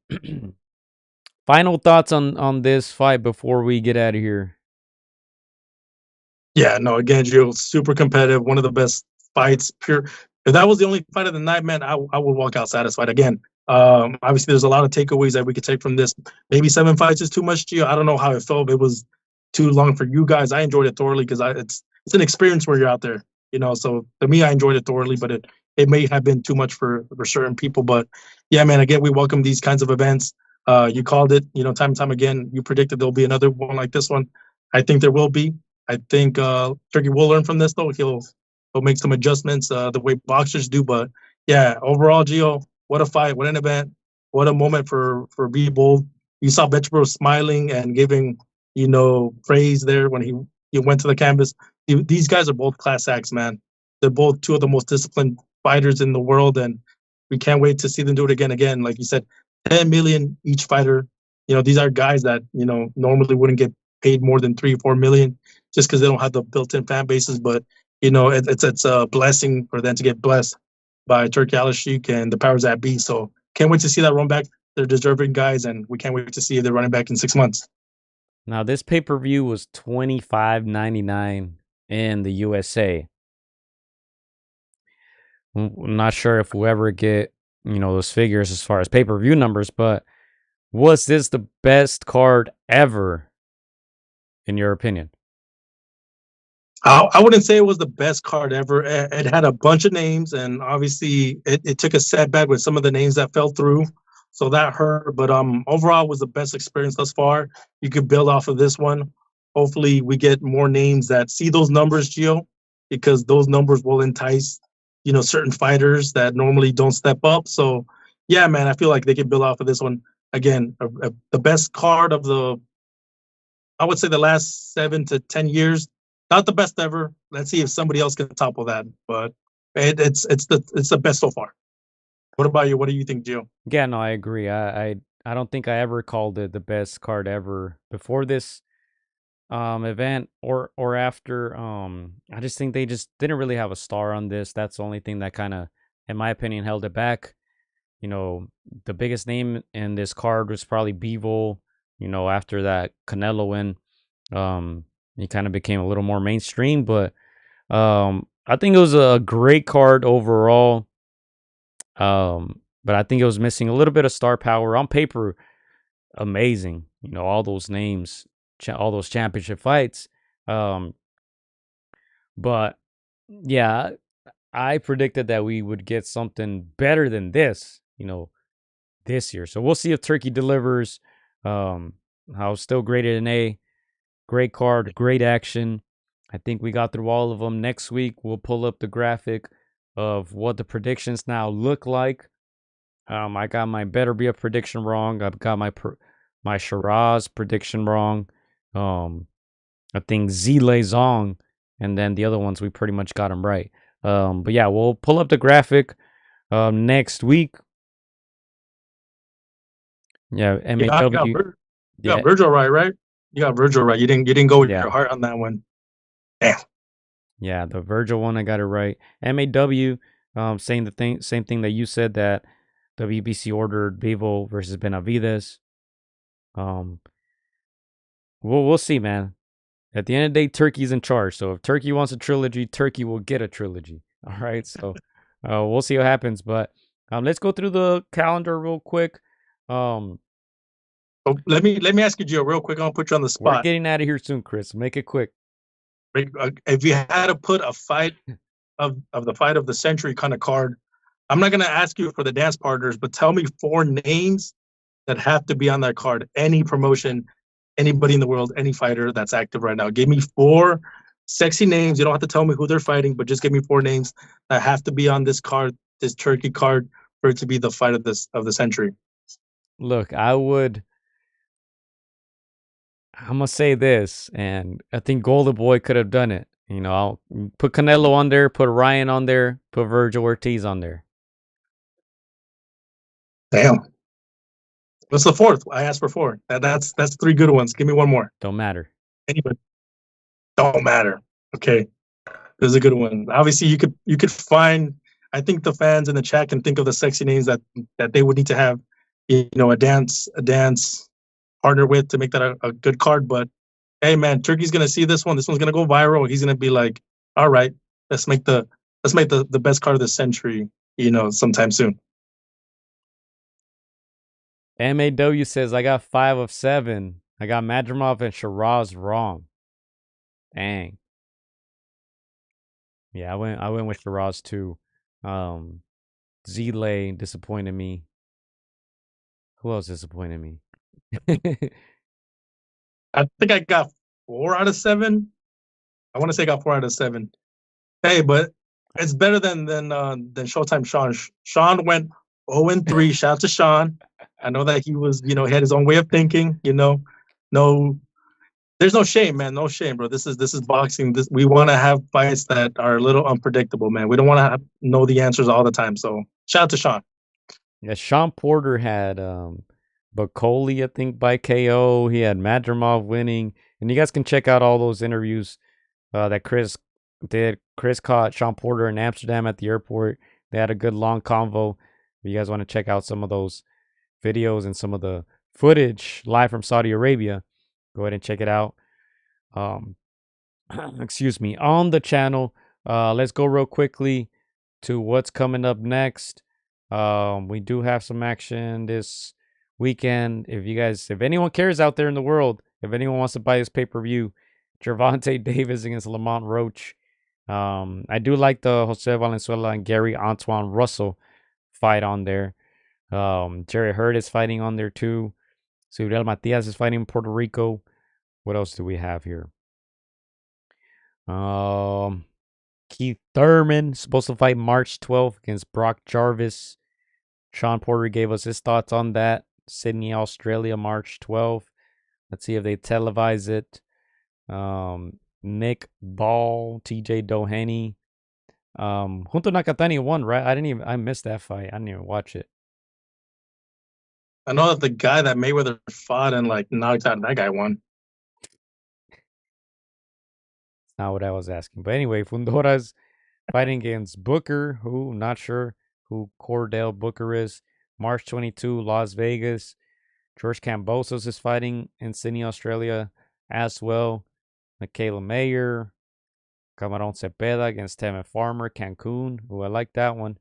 Final thoughts on this fight before we get out of here. Yeah, no, again, Gio, super competitive, one of the best fights. Pure. If that was the only fight of the night, man, I would walk out satisfied. Again, obviously, there's a lot of takeaways that we could take from this. Maybe 7 fights is too much, Gio. I don't know how it felt. It was too long for you guys. I enjoyed it thoroughly because it's an experience where you're out there, So to me, I enjoyed it thoroughly, but it may have been too much for certain people. But yeah, man, again, we welcome these kinds of events. You called it, time and time again. You predicted there'll be another one like this one. I think there will be. I think Turkey will learn from this, though. He'll make some adjustments the way boxers do. But yeah, overall, Gio, what a fight, what an event, what a moment for Bivol. You saw Beterbiev smiling and giving praise there when he went to the canvas. These guys are both class acts, man. They're both two of the most disciplined fighters in the world, and we can't wait to see them do it again. Again, like you said, 10 million each fighter. These are guys that normally wouldn't get paid more than 3 or 4 million just because they don't have the built-in fan bases. But it's a blessing for them to get blessed by Turkey Al-Sheikh and the powers that be. So can't wait to see that run back. They're deserving guys, and we can't wait to see if they're running back in 6 months. Now, this pay-per-view was $25.99 in the USA. I'm not sure if we'll ever get, those figures as far as pay-per-view numbers, but was this the best card ever, in your opinion? I wouldn't say it was the best card ever. It had a bunch of names, and obviously it took a setback with some of the names that fell through. So that hurt. But overall, it was the best experience thus far. You could build off of this one. Hopefully, we get more names that see those numbers, Gio, because those numbers will entice, certain fighters that normally don't step up. So, yeah, man, I feel like they could build off of this one. Again, the best card of I would say the last 7 to 10 years. Not the best ever. Let's see if somebody else can topple that. But it's the best so far. What about you? What do you think, Gio? Yeah, no, I agree. I don't think I ever called it the best card ever before this event or after. I just think they just didn't really have a star on this. That's the only thing that kind of, in my opinion, held it back. The biggest name in this card was probably Bivol. After that Canelo win, he kind of became a little more mainstream. But I think it was a great card overall. But I think it was missing a little bit of star power on paper. Amazing, all those names, all those championship fights. But yeah, I predicted that we would get something better than this, this year. So we'll see if Turkey delivers. I was still graded an A. Great card, great action. I think we got through all of them. Next week, we'll pull up the graphic of what the predictions now look like. I got my Beterbiev prediction wrong. I've got my Shiraz prediction wrong. I think Zile Zong, and then the other ones we pretty much got them right. But yeah, we'll pull up the graphic next week. Yeah, MAW. You got Vergil right? You got Vergil right. You didn't go with your heart on that one. Damn. Yeah, the Vergil one I got it right. MAW, saying the same thing that you said, that WBC ordered Bivol versus Benavides. We'll see, man. At the end of the day, Turkey's in charge. So if Turkey wants a trilogy, Turkey will get a trilogy. All right. So we'll see what happens. But let's go through the calendar real quick. So let me ask you, Joe, real quick. I'll put you on the We're spot. getting out of here soon, Chris. Make it quick. If you had to put a fight of the fight of the century kind of card, I'm not gonna ask you for the dance partners, but tell me 4 names that have to be on that card. Any promotion, anybody in the world, any fighter that's active right now. Give me 4 sexy names. You don't have to tell me who they're fighting, but just give me 4 names that have to be on this card, this Turkey card, for it to be the fight of the century. Look, I'm gonna say this, and I think Golden Boy could have done it. You know, I'll put Canelo on there, put Ryan on there, put Vergil Ortiz on there. Damn. What's the 4th? I asked for 4. That's 3 good ones. Give me one more. Don't matter. Anybody? Don't matter. Okay. There's a good one. Obviously, you could find. I think the fans in the chat can think of the sexy names that they would need to have, you know, a dance partner with to make that a good card. But hey, man, Turkey's gonna see this one. This one's gonna go viral. He's gonna be like, all right, let's make the best card of the century, you know, sometime soon. MAW says I got 5 of 7. I got Madrimov and Shiraz wrong. Dang. Yeah, I went with Shiraz too. Zile disappointed me. Who else disappointed me? I think I got 4 out of 7. I want to say I got 4 out of 7. Hey, but it's better than Showtime Sean. Sean went 0-3. Shout out to Sean. I know that he was, you know, he had his own way of thinking. You know, no, there's no shame, man. No shame, bro. This is boxing. We want to have fights that are a little unpredictable, man. We don't want to know the answers all the time. So shout out to Sean. Yeah, Sean Porter had Bakole, I think, by KO. He had Madrimov winning. And you guys can check out all those interviews that Chris did. Chris caught Sean Porter in Amsterdam at the airport. They had a good long convo. If you guys want to check out some of those videos and some of the footage live from Saudi Arabia, go ahead and check it out. Excuse me, on the channel. Let's go real quickly to what's coming up next. We do have some action this weekend. If anyone cares out there in the world, if anyone wants to buy this pay-per-view, Gervonta Davis against Lamont Roach. I do like the Jose Valenzuela and Gary Antoine Russell fight on there. Jerry Hurd is fighting on there too. Israil Matias is fighting in Puerto Rico. What else do we have here? Keith Thurman supposed to fight March 12th against Brock Jarvis. Sean Porter gave us his thoughts on that. Sydney, Australia, March 12th. Let's see if they televise it. Nick Ball, TJ Doheny. Junto Nakatani won, right? I missed that fight. I didn't even watch it. I know that the guy that Mayweather fought and like knocked out, that guy won. Not what I was asking. But anyway, Fundora's fighting against Booker, who not sure who Cordell Booker is. March 22, Las Vegas. George Kambosos is fighting in Sydney, Australia as well. Michaela Mayer. Camarón Cepeda against Tevin Farmer, Cancun. Who I like that one.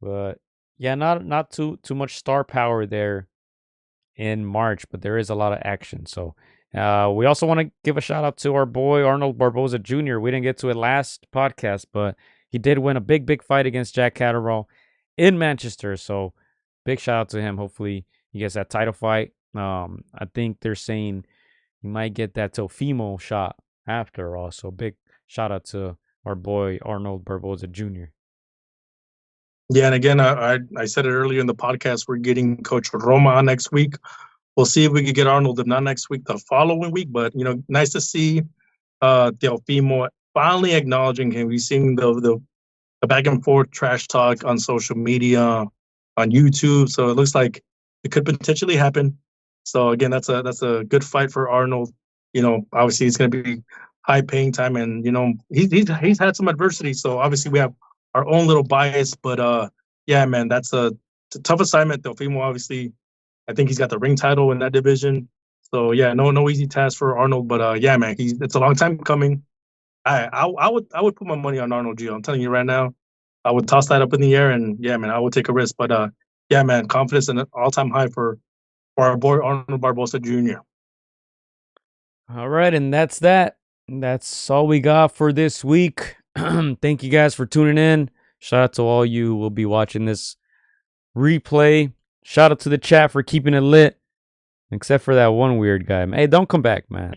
But yeah, not too much star power there in March, but there is a lot of action. So we also want to give a shout out to our boy Arnold Barboza Jr. We didn't get to it last podcast, but he did win a big fight against Jack Catterall in Manchester. So big shout out to him. Hopefully he gets that title fight. I think they're saying he might get that Teofimo shot after all. So big shout out to our boy Arnold Barboza Jr. Yeah, and again, I said it earlier in the podcast, we're getting Coach Roma on next week. We'll see if we could get Arnold, if not next week, the following week. But, you know, nice to see Teofimo finally acknowledging him. We've seen the back and forth trash talk on social media, on YouTube. So it looks like it could potentially happen. So, again, that's a good fight for Arnold. You know, obviously he's going to be high paying time. And, you know, he's had some adversity. So, obviously, we have our own little bias, but yeah, man, it's a tough assignment. Teofimo, obviously, I think he's got the ring title in that division, So yeah, no easy task for Arnold, but yeah, man, it's a long time coming. I would put my money on Arnold, Gio. I'm telling you right now, I would toss that up in the air, and yeah, man, I would take a risk. But yeah, man, confidence in an all-time high for our boy Arnold Barbosa Jr. All right, and that's that. That's all we got for this week. Thank you guys for tuning in. Shout out to all you who will be watching this replay. Shout out to the chat for keeping it lit. Except for that one weird guy. Hey, don't come back, man.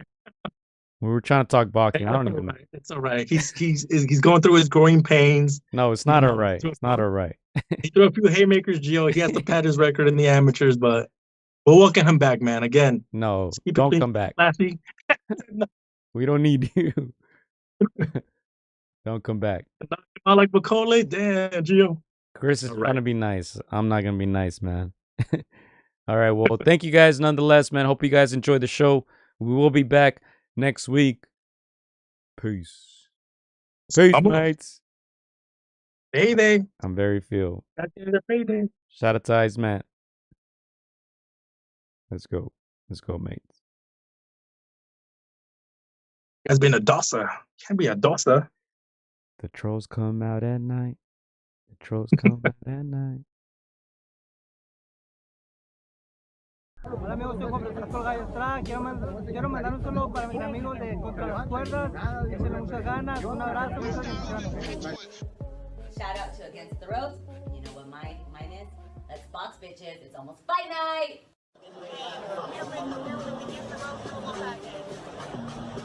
We were trying to talk boxing. I don't even know. It's all right. He's going through his growing pains. No, it's not all right. It's not all right. He threw a few haymakers, Gio. He has to pad his record in the amateurs, but we'll welcome him back, man. Again, no, don't come back. We don't need you. Don't come back. I like Bakole. Damn, Gio. Chris is trying to be nice. I'm not going to be nice, man. All right. Well, thank you guys nonetheless, man. Hope you guys enjoyed the show. We will be back next week. Peace. Peace, mates. Payday. I'm very Phil. Payday. Shout out to Ice Matt. Let's go. Let's go, mates. Has been a dosser. Can't be a dosser. The trolls come out at night. The trolls come out at night. Hola amigos, soy Juan Francisco AtR. Quiero mandar un saludo para mis amigos de Contra las Cuerdas. Échenle muchas ganas. Un abrazo, muchas bendiciones. Shout out to Against the Ropes. You know what mine is? Let's box, bitches. It's almost fight night.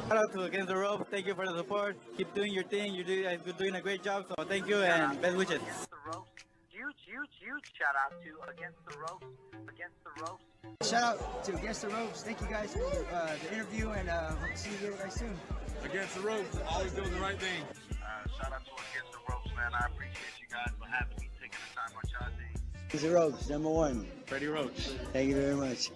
Shout out to Against the Ropes. Thank you for the support. Keep doing your thing. You're doing a great job. So thank you and best wishes. Against the Ropes. Huge shout out to Against the Ropes. Against the Ropes. Shout out to Against the Ropes. Thank you guys for the interview, and hope to see you guys soon. Against the Ropes, always doing the right thing. Shout out to Against the Ropes, man. I appreciate you guys for having me, taking the time out y'all day. Against the Ropes, #1. Freddie Roach. Thank you very much.